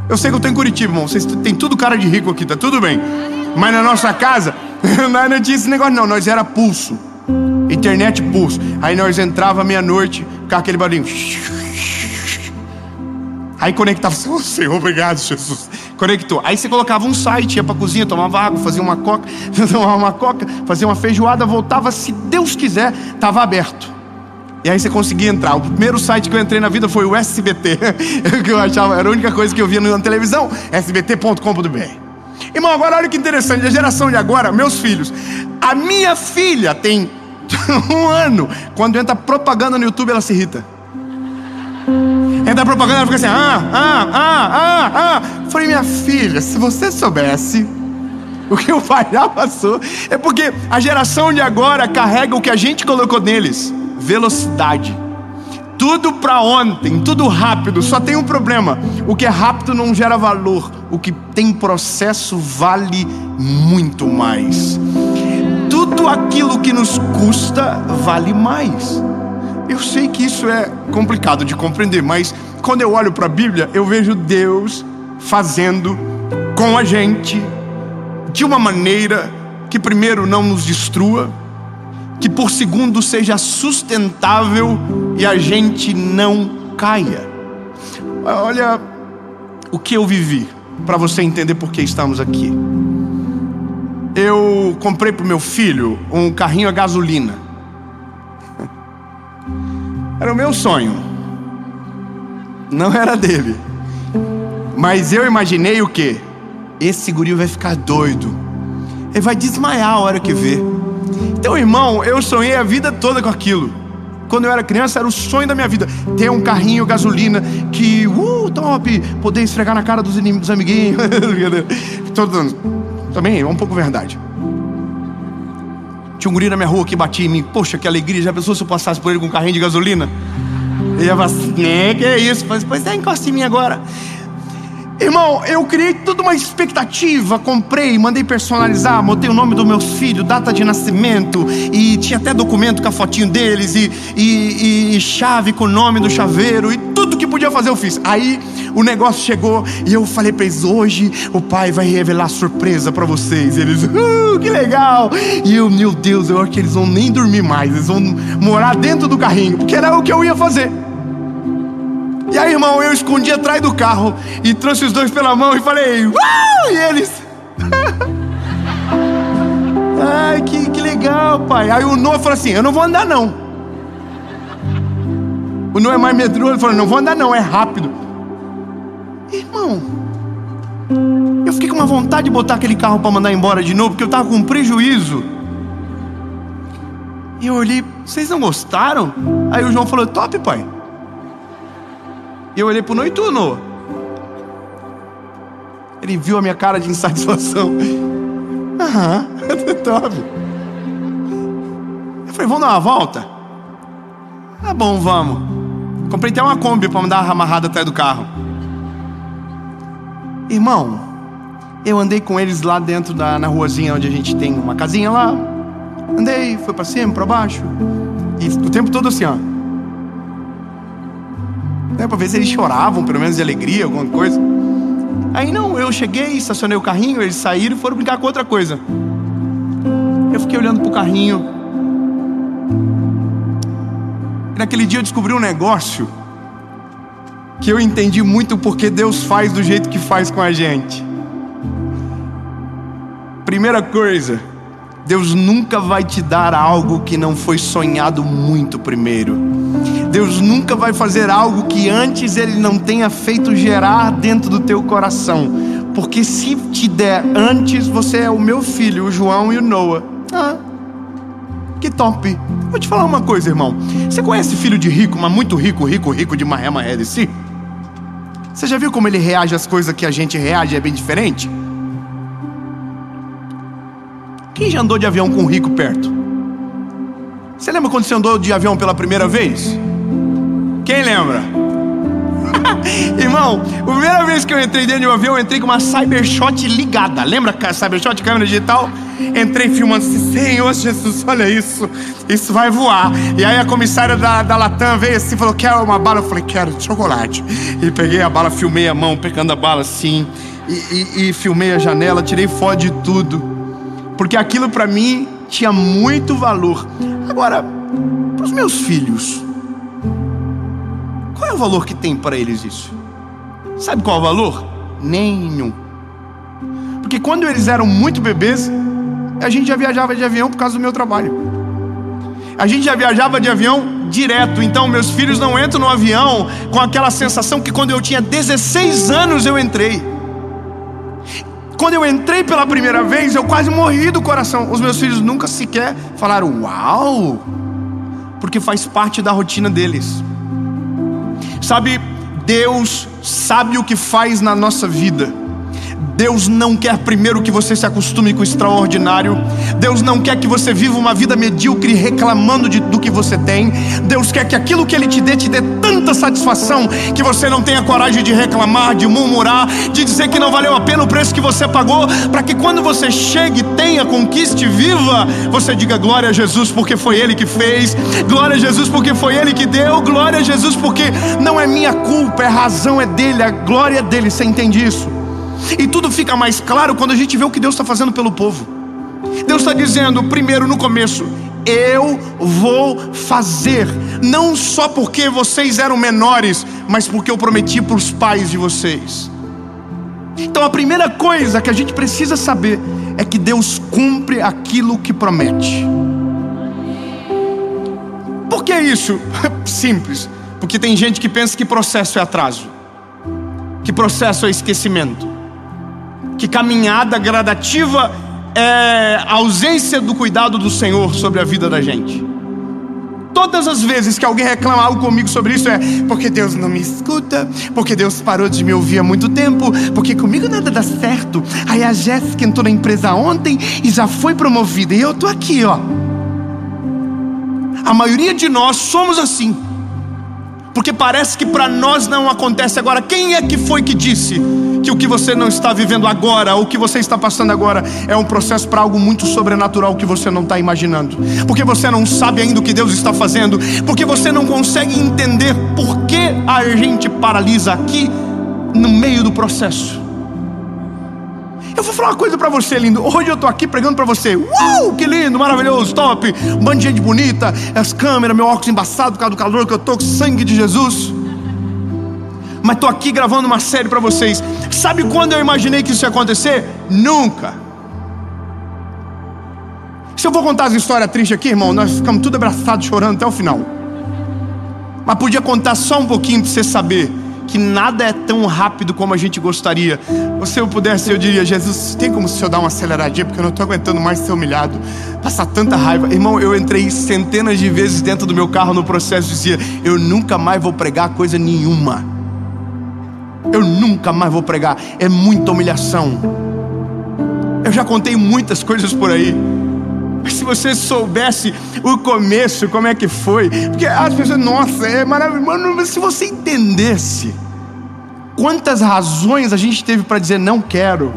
Eu sei que eu tô em Curitiba, irmão. Vocês têm tudo cara de rico aqui, tá tudo bem. Mas na nossa casa, não tinha esse negócio não. Nós era pulso, internet pulso. Aí nós entrava meia-noite, ficava aquele barulhinho. Aí conectava, Senhor, obrigado, Jesus. Conectou. Aí você colocava um site, ia pra cozinha, tomava água, fazia uma coca, fazia uma feijoada, voltava, se Deus quiser, tava aberto. E aí você conseguia entrar. O primeiro site que eu entrei na vida foi o SBT, que eu achava, era a única coisa que eu via na televisão, sbt.com.br. Irmão, agora olha que interessante, a geração de agora, meus filhos. A minha filha tem 1 ano, quando entra propaganda no YouTube ela se irrita. É da propaganda, ela fica assim, Falei, minha filha, se você soubesse o que o pai já passou. É porque a geração de agora carrega o que a gente colocou neles: velocidade. Tudo pra ontem, tudo rápido. Só tem um problema: o que é rápido não gera valor. O que tem processo vale muito mais. Tudo aquilo que nos custa vale mais. Eu sei que isso é complicado de compreender, mas quando eu olho para a Bíblia, eu vejo Deus fazendo com a gente de uma maneira que, primeiro, não nos destrua, que, por segundo, seja sustentável e a gente não caia. Olha o que eu vivi, para você entender por que estamos aqui. Eu comprei para o meu filho um carrinho a gasolina. Era o meu sonho. Não era dele. Mas eu imaginei o quê? Esse guri vai ficar doido. Ele vai desmaiar a hora que vê. Então, irmão, eu sonhei a vida toda com aquilo. Quando eu era criança, era o sonho da minha vida. Ter um carrinho gasolina que, top, poder esfregar na cara dos amiguinhos. Também é um pouco verdade. Tinha um guri na minha rua que batia em mim. Poxa, que alegria. Já pensou se eu passasse por ele com um carrinho de gasolina? Ele ia falar assim, que é isso? Mas depois encosta em mim agora. Irmão, eu criei toda uma expectativa. Comprei, mandei personalizar, botei o nome dos meus filhos, data de nascimento, e tinha até documento com a fotinho deles, e chave com o nome do chaveiro, e tudo que podia fazer eu fiz. Aí o negócio chegou e eu falei pra eles: hoje o pai vai revelar surpresa pra vocês. E eles, que legal. E eu, meu Deus, eu acho que eles vão nem dormir mais, eles vão morar dentro do carrinho, porque era o que eu ia fazer. E aí, irmão, eu escondi atrás do carro e trouxe os dois pela mão e falei, e eles ai, que legal, pai. Aí o Noah falou assim, eu não vou andar não. O Noah é mais medroso, ele falou, não vou andar não, é rápido. Irmão, eu fiquei com uma vontade de botar aquele carro para mandar embora de novo, porque eu tava com prejuízo. E eu olhei, vocês não gostaram? Aí o João falou, top, pai. E eu olhei pro Noah, e tu, Noah? Ele viu a minha cara de insatisfação. Top. Eu falei, vamos dar uma volta? Tá bom, vamos. Comprei até uma Kombi pra mandar amarrada atrás do carro. Irmão, eu andei com eles lá dentro na ruazinha onde a gente tem uma casinha lá. Andei, fui pra cima, pra baixo. E o tempo todo assim, ó. Pra ver se eles choravam, pelo menos de alegria, alguma coisa. Aí não, eu cheguei, estacionei o carrinho, eles saíram e foram brincar com outra coisa. Eu fiquei olhando pro carrinho. E naquele dia eu descobri um negócio que eu entendi muito porque Deus faz do jeito que faz com a gente. Primeira coisa, Deus nunca vai te dar algo que não foi sonhado muito primeiro. Deus nunca vai fazer algo que antes Ele não tenha feito gerar dentro do teu coração. Porque se te der antes, você é o meu filho, o João e o Noah. Que top. Vou te falar uma coisa, irmão. Você conhece filho de rico, mas muito rico de maré de si? Você já viu como ele reage às coisas que a gente reage? É bem diferente. Quem já andou de avião com um rico perto? Você lembra quando você andou de avião pela primeira vez? Quem lembra? Irmão, a primeira vez que eu entrei dentro de um avião, eu entrei com uma Cybershot ligada. Lembra a Cybershot, câmera digital? Entrei filmando assim, Senhor Jesus, olha isso, isso vai voar. E aí a comissária da Latam veio assim e falou, quer uma bala? Eu falei, quero de chocolate. E peguei a bala, filmei a mão, pegando a bala assim, e filmei a janela, tirei foto de tudo. Porque aquilo pra mim tinha muito valor. Agora, pros meus filhos, qual é o valor que tem para eles isso? Sabe qual é o valor? Nenhum. Porque quando eles eram muito bebês, a gente já viajava de avião por causa do meu trabalho. A gente já viajava de avião direto. Então meus filhos não entram no avião com aquela sensação que quando eu tinha 16 anos eu entrei. Quando eu entrei pela primeira vez, eu quase morri do coração. Os meus filhos nunca sequer falaram uau, porque faz parte da rotina deles. Sabe, Deus sabe o que faz na nossa vida. Deus não quer primeiro que você se acostume com o extraordinário. Deus não quer que você viva uma vida medíocre reclamando do que você tem. Deus quer que aquilo que Ele te dê tanta satisfação que você não tenha coragem de reclamar, de murmurar, de dizer que não valeu a pena o preço que você pagou, para que quando você chegue, tenha, conquiste, viva, você diga glória a Jesus porque foi Ele que fez, glória a Jesus porque foi Ele que deu, glória a Jesus porque não é minha culpa, a razão é dele, a glória é dele. Você entende isso? E tudo fica mais claro quando a gente vê o que Deus está fazendo pelo povo. Deus está dizendo, primeiro no começo, eu vou fazer, não só porque vocês eram menores, mas porque eu prometi para os pais de vocês. Então a primeira coisa que a gente precisa saber é que Deus cumpre aquilo que promete. Por que isso? Simples, porque tem gente que pensa que processo é atraso, que processo é esquecimento, que caminhada gradativa é a ausência do cuidado do Senhor sobre a vida da gente. Todas as vezes que alguém reclama algo comigo sobre isso é porque Deus não me escuta, porque Deus parou de me ouvir há muito tempo, porque comigo nada dá certo. Aí a Jéssica entrou na empresa ontem e já foi promovida e eu tô aqui, ó. A maioria de nós somos assim, porque parece que para nós não acontece. Agora, quem é que foi que disse que o que você não está vivendo agora, ou o que você está passando agora, é um processo para algo muito sobrenatural que você não está imaginando? Porque você não sabe ainda o que Deus está fazendo, porque você não consegue entender por que a gente paralisa aqui no meio do processo. Eu vou falar uma coisa pra você, lindo. Hoje eu tô aqui pregando pra você. Uau, que lindo, maravilhoso, top. Um bando de gente bonita, as câmeras, meu óculos embaçado por causa do calor que eu tô, com sangue de Jesus. Mas tô aqui gravando uma série pra vocês. Sabe quando eu imaginei que isso ia acontecer? Nunca. Se eu vou contar as histórias tristes aqui, irmão, nós ficamos tudo abraçados, chorando até o final. Mas podia contar só um pouquinho pra você saber que nada é tão rápido como a gente gostaria. Se eu pudesse, eu diria, Jesus, tem como se eu dar uma aceleradinha, porque eu não estou aguentando mais ser humilhado, passar tanta raiva. Irmão, eu entrei centenas de vezes dentro do meu carro no processo e dizia, eu nunca mais vou pregar coisa nenhuma. Eu nunca mais vou pregar, é muita humilhação. Eu já contei muitas coisas por aí, mas se você soubesse o começo, como é que foi, porque as pessoas, nossa, é maravilhoso. Mano, se você entendesse quantas razões a gente teve para dizer não quero,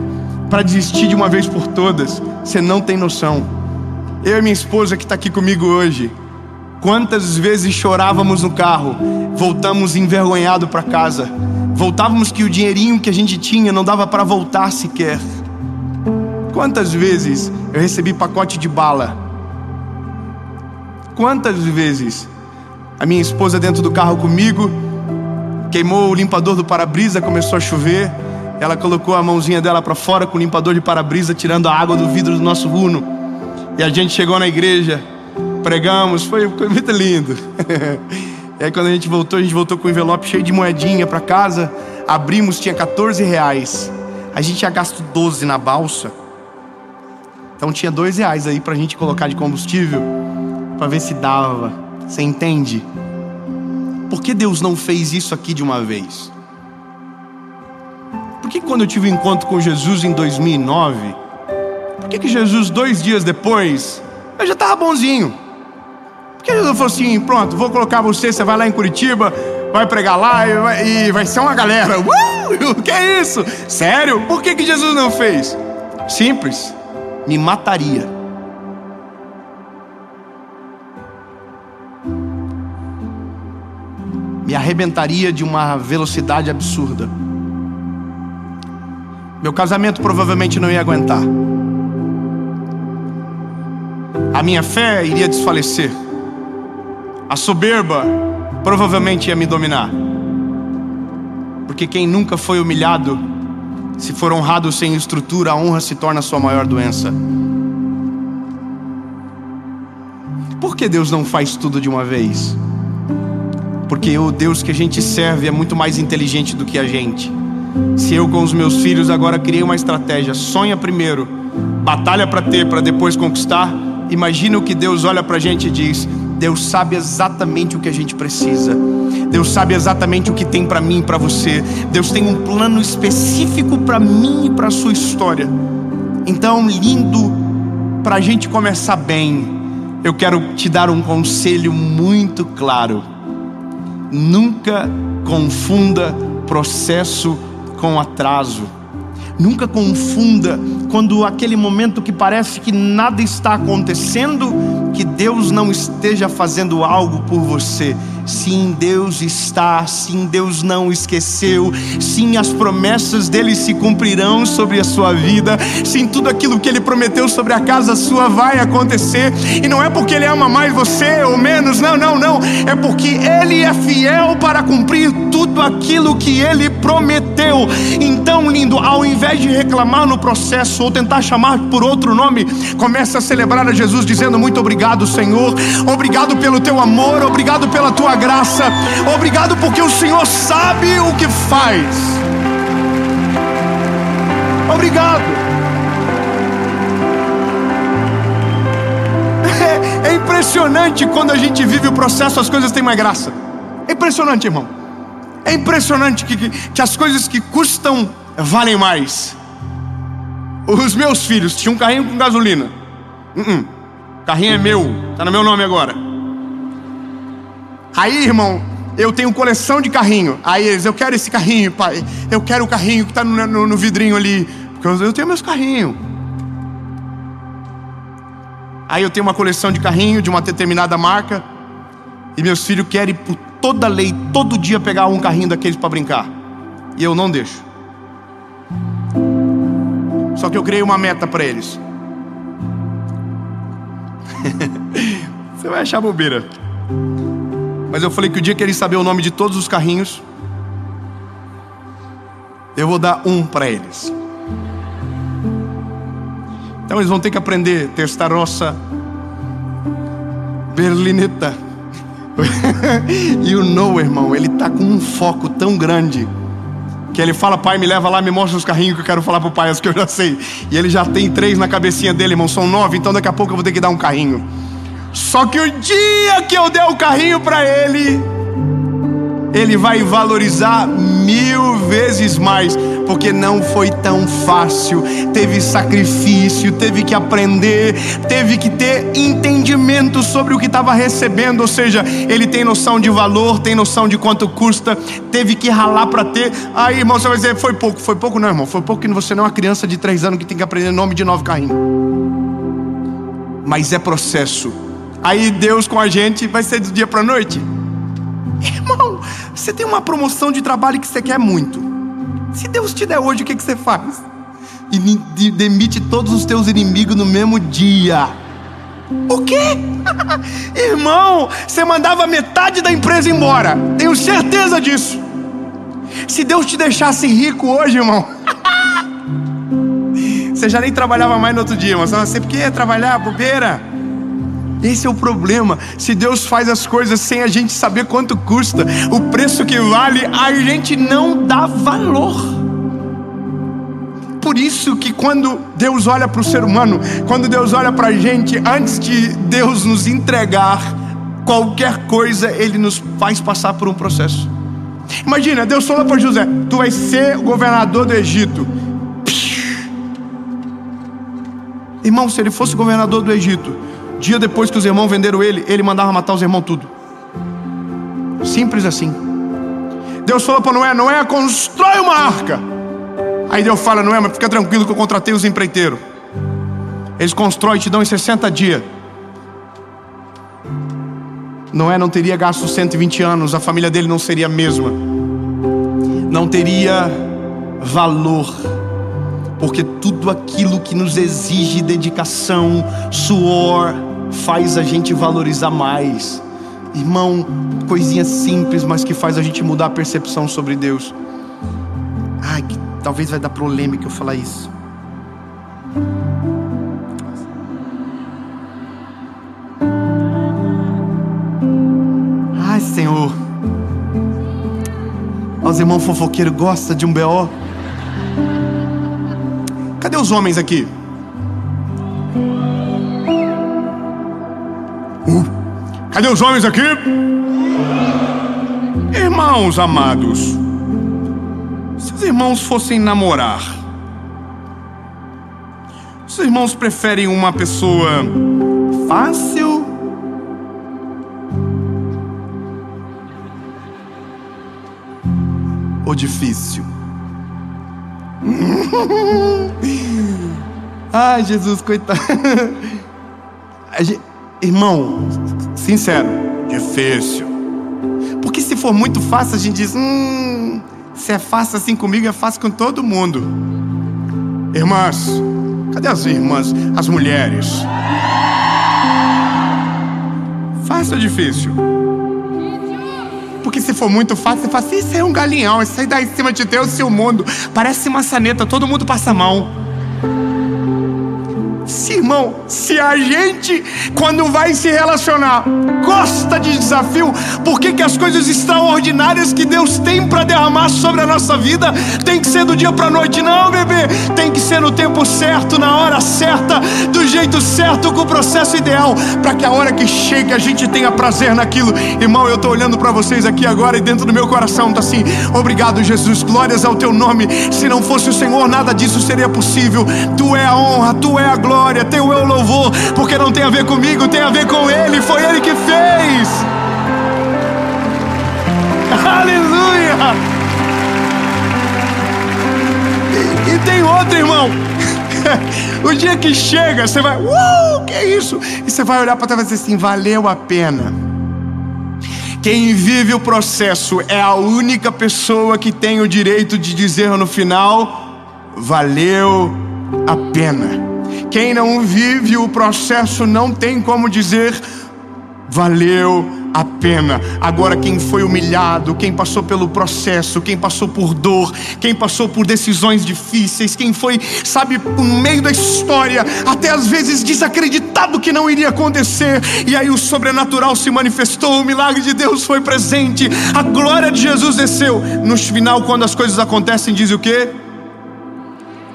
para desistir de uma vez por todas, você não tem noção. Eu e minha esposa que está aqui comigo hoje, quantas vezes chorávamos no carro, voltamos envergonhados para casa, voltávamos que o dinheirinho que a gente tinha não dava para voltar sequer. Quantas vezes eu recebi pacote de bala? Quantas vezes a minha esposa dentro do carro comigo queimou o limpador do para-brisa, começou a chover, ela colocou a mãozinha dela para fora com o limpador de para-brisa, tirando a água do vidro do nosso Uno, e a gente chegou na igreja, pregamos, foi muito lindo. E aí quando a gente voltou com um envelope cheio de moedinha para casa, abrimos, tinha R$14, a gente tinha gasto 12 na balsa, então tinha R$2 aí pra gente colocar de combustível, pra ver se dava. Você entende? Por que Deus não fez isso aqui de uma vez? Por que quando eu tive um encontro com Jesus em 2009, por que Jesus 2 dias depois, eu já estava bonzinho? Por que Jesus falou assim, pronto, vou colocar você vai lá em Curitiba, vai pregar lá e vai ser uma galera. O que é isso? Sério? Por que Jesus não fez? Simples, me mataria. Me arrebentaria de uma velocidade absurda. Meu casamento provavelmente não ia aguentar. A minha fé iria desfalecer. A soberba provavelmente ia me dominar. Porque quem nunca foi humilhado, se for honrado sem estrutura, a honra se torna a sua maior doença. Por que Deus não faz tudo de uma vez? Porque o Deus que a gente serve é muito mais inteligente do que a gente. Se eu com os meus filhos agora criei uma estratégia, sonha primeiro, batalha para ter, para depois conquistar, imagina o que Deus olha pra gente e diz, Deus sabe exatamente o que a gente precisa. Deus sabe exatamente o que tem para mim e para você. Deus tem um plano específico para mim e para a sua história. Então, lindo, para a gente começar bem, eu quero te dar um conselho muito claro. Nunca confunda processo com atraso. Nunca confunda quando aquele momento que parece que nada está acontecendo, que Deus não esteja fazendo algo por você. Sim, Deus está. Sim, Deus não esqueceu. Sim, as promessas dele se cumprirão sobre a sua vida. Sim, tudo aquilo que ele prometeu sobre a casa sua vai acontecer. E não é porque ele ama mais você ou menos, não. É porque ele é fiel para cumprir tudo aquilo que ele prometeu. Então, lindo, ao invés de reclamar no processo ou tentar chamar por outro nome, comece a celebrar a Jesus dizendo: muito obrigado, Senhor. Obrigado pelo teu amor, obrigado pela tua graça, obrigado porque o Senhor sabe o que faz. Obrigado. É impressionante quando a gente vive o processo, as coisas têm mais graça. É impressionante, irmão. É impressionante que as coisas que custam valem mais. Os meus filhos tinham um carrinho com gasolina. O carrinho é meu, tá no meu nome agora. Aí, irmão, eu tenho coleção de carrinho. Aí eles: eu quero esse carrinho, pai. Eu quero o carrinho que tá no vidrinho ali, porque eu tenho meus carrinhos. Aí eu tenho uma coleção de carrinho de uma determinada marca, e meus filhos querem por toda lei, todo dia pegar um carrinho daqueles para brincar. E eu não deixo. Só que eu criei uma meta para eles. Você vai achar bobeira, mas eu falei que o dia que eles saberem o nome de todos os carrinhos, eu vou dar um para eles. Então eles vão ter que aprender Testarossa, Berlinetta. E o Noah, irmão, ele tá com um foco tão grande que ele fala: pai, me leva lá, me mostra os carrinhos que eu quero falar pro pai, as que eu já sei. E ele já tem 3 na cabecinha dele, irmão, são 9, então daqui a pouco eu vou ter que dar um carrinho. Só que o dia que eu der o carrinho para ele, ele vai valorizar 1000 vezes mais, porque não foi tão fácil. Teve sacrifício, teve que aprender, teve que ter entendimento sobre o que estava recebendo. Ou seja, ele tem noção de valor, tem noção de quanto custa, teve que ralar para ter. Aí, irmão, você vai dizer: foi pouco. Foi pouco não, irmão, foi pouco que você não é uma criança de 3 anos que tem que aprender nome de 9 carrinhos. Mas é processo. Aí Deus com a gente vai ser do dia para a noite. Irmão, você tem uma promoção de trabalho que você quer muito. Se Deus te der hoje, o que você faz? E demite todos os teus inimigos no mesmo dia. O quê? Irmão, você mandava metade da empresa embora. Tenho certeza disso. Se Deus te deixasse rico hoje, irmão, você já nem trabalhava mais no outro dia, irmão. Você por que ia trabalhar, bobeira? Esse é o problema. Se Deus faz as coisas sem a gente saber quanto custa, o preço que vale, a gente não dá valor. Por isso que quando Deus olha para o ser humano, quando Deus olha para a gente, antes de Deus nos entregar qualquer coisa, Ele nos faz passar por um processo. Imagina, Deus falou para José: tu vai ser o governador do Egito. Irmão, se ele fosse governador do Egito, dia depois que os irmãos venderam ele, ele mandava matar os irmãos tudo. Simples assim. Deus falou para Noé: Noé, constrói uma arca. Aí Deus fala: Noé, mas fica tranquilo que eu contratei os empreiteiros. Eles constroem e te dão em 60 dias. Noé não teria gasto 120 anos, a família dele não seria a mesma. Não teria valor. Porque tudo aquilo que nos exige dedicação, suor, faz a gente valorizar mais. Irmão, coisinha simples, mas que faz a gente mudar a percepção sobre Deus. Ai, que talvez vai dar polêmica eu falar isso. Ai, Senhor. Os irmãos fofoqueiros gostam de um B.O. Cadê os homens aqui? Cadê os homens aqui? Irmãos amados, se os irmãos fossem namorar, os irmãos preferem uma pessoa fácil ou difícil? Ai, Jesus, coitado. Irmão, sincero, difícil. Porque se for muito fácil, a gente diz: se é fácil assim comigo, é fácil com todo mundo. Irmãs, cadê as irmãs? As mulheres. Fácil ou difícil? Porque se for muito fácil, você fala assim: isso é um galinhão, isso aí dá em cima de Deus e o mundo. Parece maçaneta, todo mundo passa a mão. Irmão, se a gente, quando vai se relacionar, gosta de desafio, por que as coisas extraordinárias que Deus tem para derramar sobre a nossa vida tem que ser do dia para noite? Não, bebê, tem que ser no tempo certo, na hora certa, do jeito certo, com o processo ideal, para que a hora que chega a gente tenha prazer naquilo. Irmão, eu estou olhando para vocês aqui agora e dentro do meu coração está assim: obrigado, Jesus, glórias ao teu nome. Se não fosse o Senhor, nada disso seria possível. Tu é a honra, tu é a glória, teu é o louvor, porque não tem a ver comigo, tem a ver com Ele, foi Ele que fez. Aleluia! E tem outro, irmão. O dia que chega, você vai, que é isso? E você vai olhar para trás e dizer assim: valeu a pena. Quem vive o processo é a única pessoa que tem o direito de dizer no final: valeu a pena. Quem não vive o processo não tem como dizer: valeu a pena. Agora, quem foi humilhado, quem passou pelo processo, quem passou por dor, quem passou por decisões difíceis, quem foi, sabe, no meio da história, até às vezes desacreditado que não iria acontecer, e aí o sobrenatural se manifestou, o milagre de Deus foi presente, a glória de Jesus desceu. No final, quando as coisas acontecem, diz o quê?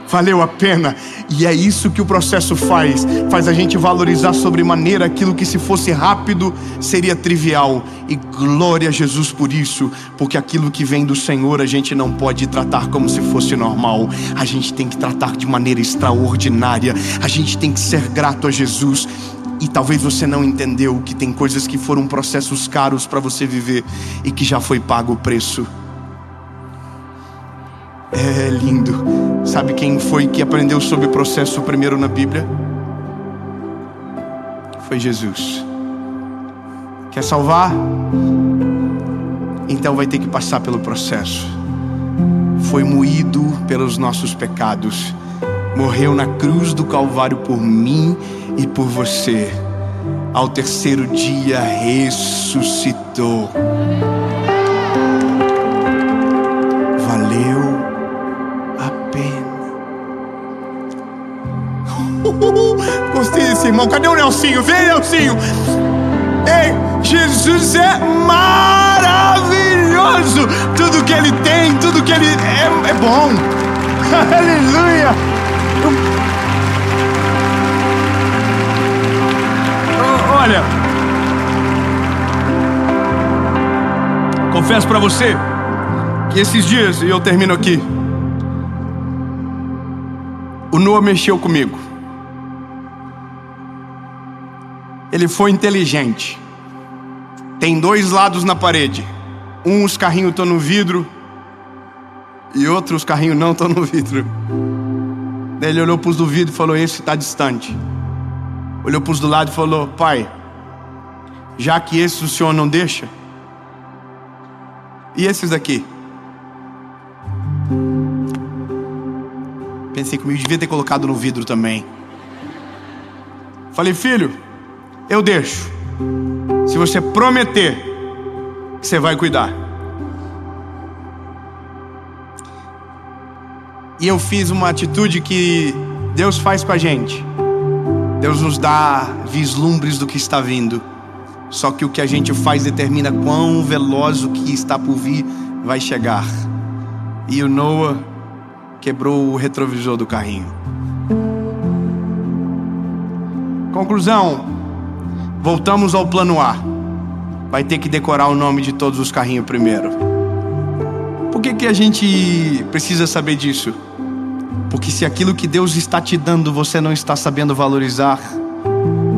Valeu a pena. E é isso que o processo faz a gente valorizar sobremaneira aquilo que, se fosse rápido, seria trivial. E glória a Jesus por isso, porque aquilo que vem do Senhor a gente não pode tratar como se fosse normal, a gente tem que tratar de maneira extraordinária, a gente tem que ser grato a Jesus. E talvez você não entendeu que tem coisas que foram processos caros para você viver e que já foi pago o preço. É lindo. Sabe quem foi que aprendeu sobre o processo primeiro na Bíblia? Foi Jesus. Quer salvar? Então vai ter que passar pelo processo. Foi moído pelos nossos pecados, morreu na cruz do Calvário por mim e por você. Ao terceiro dia ressuscitou. Valeu a pena. Gostei desse irmão. Cadê o Nelsinho? Vem, Nelsinho. Ei, Jesus é maravilhoso. Tudo que Ele tem, tudo que Ele é bom. Aleluia. Olha, confesso para você que esses dias, e eu termino aqui, o Noah mexeu comigo. Ele foi inteligente. Tem dois lados na parede. Os carrinhos estão no vidro e outros carrinhos não estão no vidro. Daí ele olhou para os do vidro e falou: esse está distante. Olhou para os do lado e falou: pai, já que esses o senhor não deixa, e esses daqui? Pensei comigo, devia ter colocado no vidro também. Falei: filho, eu deixo, se você prometer que você vai cuidar. E eu fiz uma atitude que Deus faz com a gente. Deus nos dá vislumbres do que está vindo. Só que o que a gente faz determina quão veloz o que está por vir vai chegar. E o Noah quebrou o retrovisor do carrinho. Conclusão: voltamos ao plano A. vai ter que decorar o nome de todos os carrinhos primeiro. Por que a gente precisa saber disso? Porque se aquilo que Deus está te dando você não está sabendo valorizar,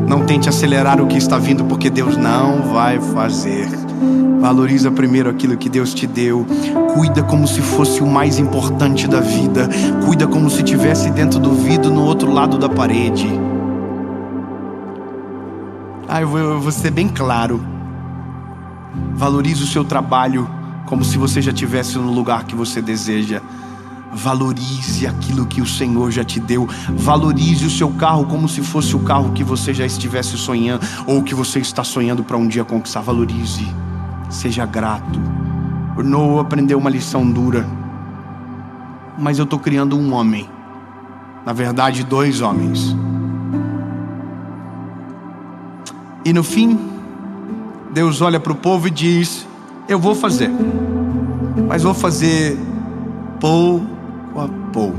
não tente acelerar o que está vindo, porque Deus não vai fazer. Valoriza primeiro aquilo que Deus te deu. Cuida como se fosse o mais importante da vida. Cuida como se estivesse dentro do vidro, no outro lado da parede. Eu vou ser bem claro. Valorize o seu trabalho como se você já estivesse no lugar que você deseja. Valorize aquilo que o Senhor já te deu. Valorize o seu carro como se fosse o carro que você já estivesse sonhando, ou que você está sonhando para um dia conquistar. Valorize. Seja grato. O Noah aprendeu uma lição dura. Mas eu estou criando um homem. Na verdade, 2 homens. E no fim, Deus olha para o povo e diz: eu vou fazer, mas vou fazer pouco a pouco.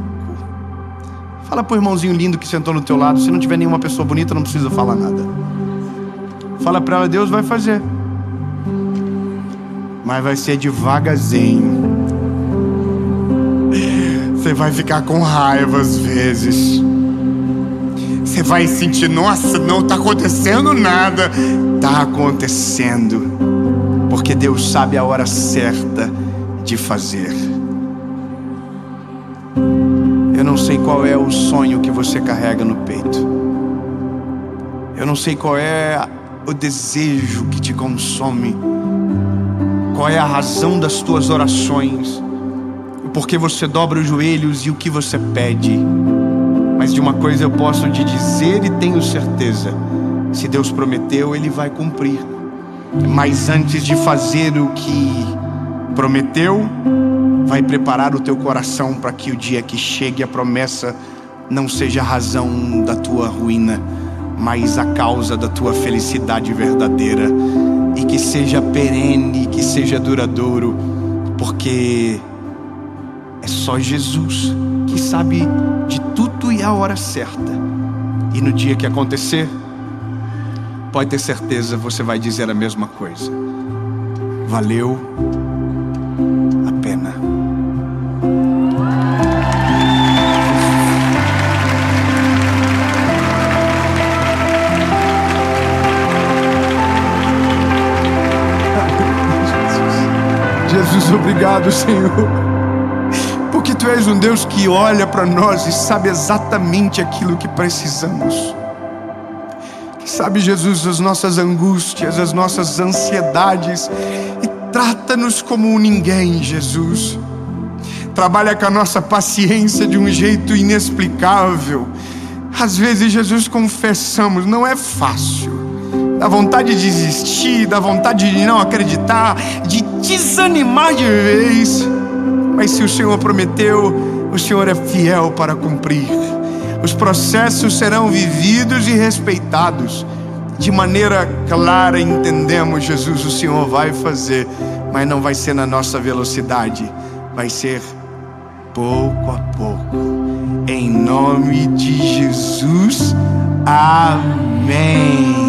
Fala pro irmãozinho lindo que sentou no teu lado. Se não tiver nenhuma pessoa bonita, não precisa falar nada. Fala para ela: Deus vai fazer, mas vai ser devagarzinho. Você vai ficar com raiva às vezes. Você vai sentir: nossa, não está acontecendo nada. Está acontecendo, porque Deus sabe a hora certa de fazer. Eu não sei qual é o sonho que você carrega no peito. Eu não sei qual é o desejo que te consome. Qual é a razão das tuas orações. O porquê você dobra os joelhos e o que você pede. Mas de uma coisa eu posso te dizer e tenho certeza: se Deus prometeu, Ele vai cumprir. Mas antes de fazer o que prometeu, vai preparar o teu coração para que o dia que chegue a promessa não seja a razão da tua ruína, mas a causa da tua felicidade verdadeira. E que seja perene, que seja duradouro, porque é só Jesus que sabe de tudo e a hora certa. E no dia que acontecer, pode ter certeza, você vai dizer a mesma coisa: valeu a pena. Jesus, obrigado, Senhor, porque Tu és um Deus que olha para nós e sabe exatamente aquilo que precisamos. Que sabe, Jesus, as nossas angústias, as nossas ansiedades, e trata-nos como ninguém, Jesus. Trabalha com a nossa paciência de um jeito inexplicável. Às vezes, Jesus, confessamos, não é fácil. Dá vontade de desistir, dá vontade de não acreditar, de desanimar de vez. Mas se o Senhor prometeu, o Senhor é fiel para cumprir. Os processos serão vividos e respeitados. De maneira clara entendemos: Jesus, o Senhor vai fazer, mas não vai ser na nossa velocidade. Vai ser pouco a pouco. Em nome de Jesus, amém.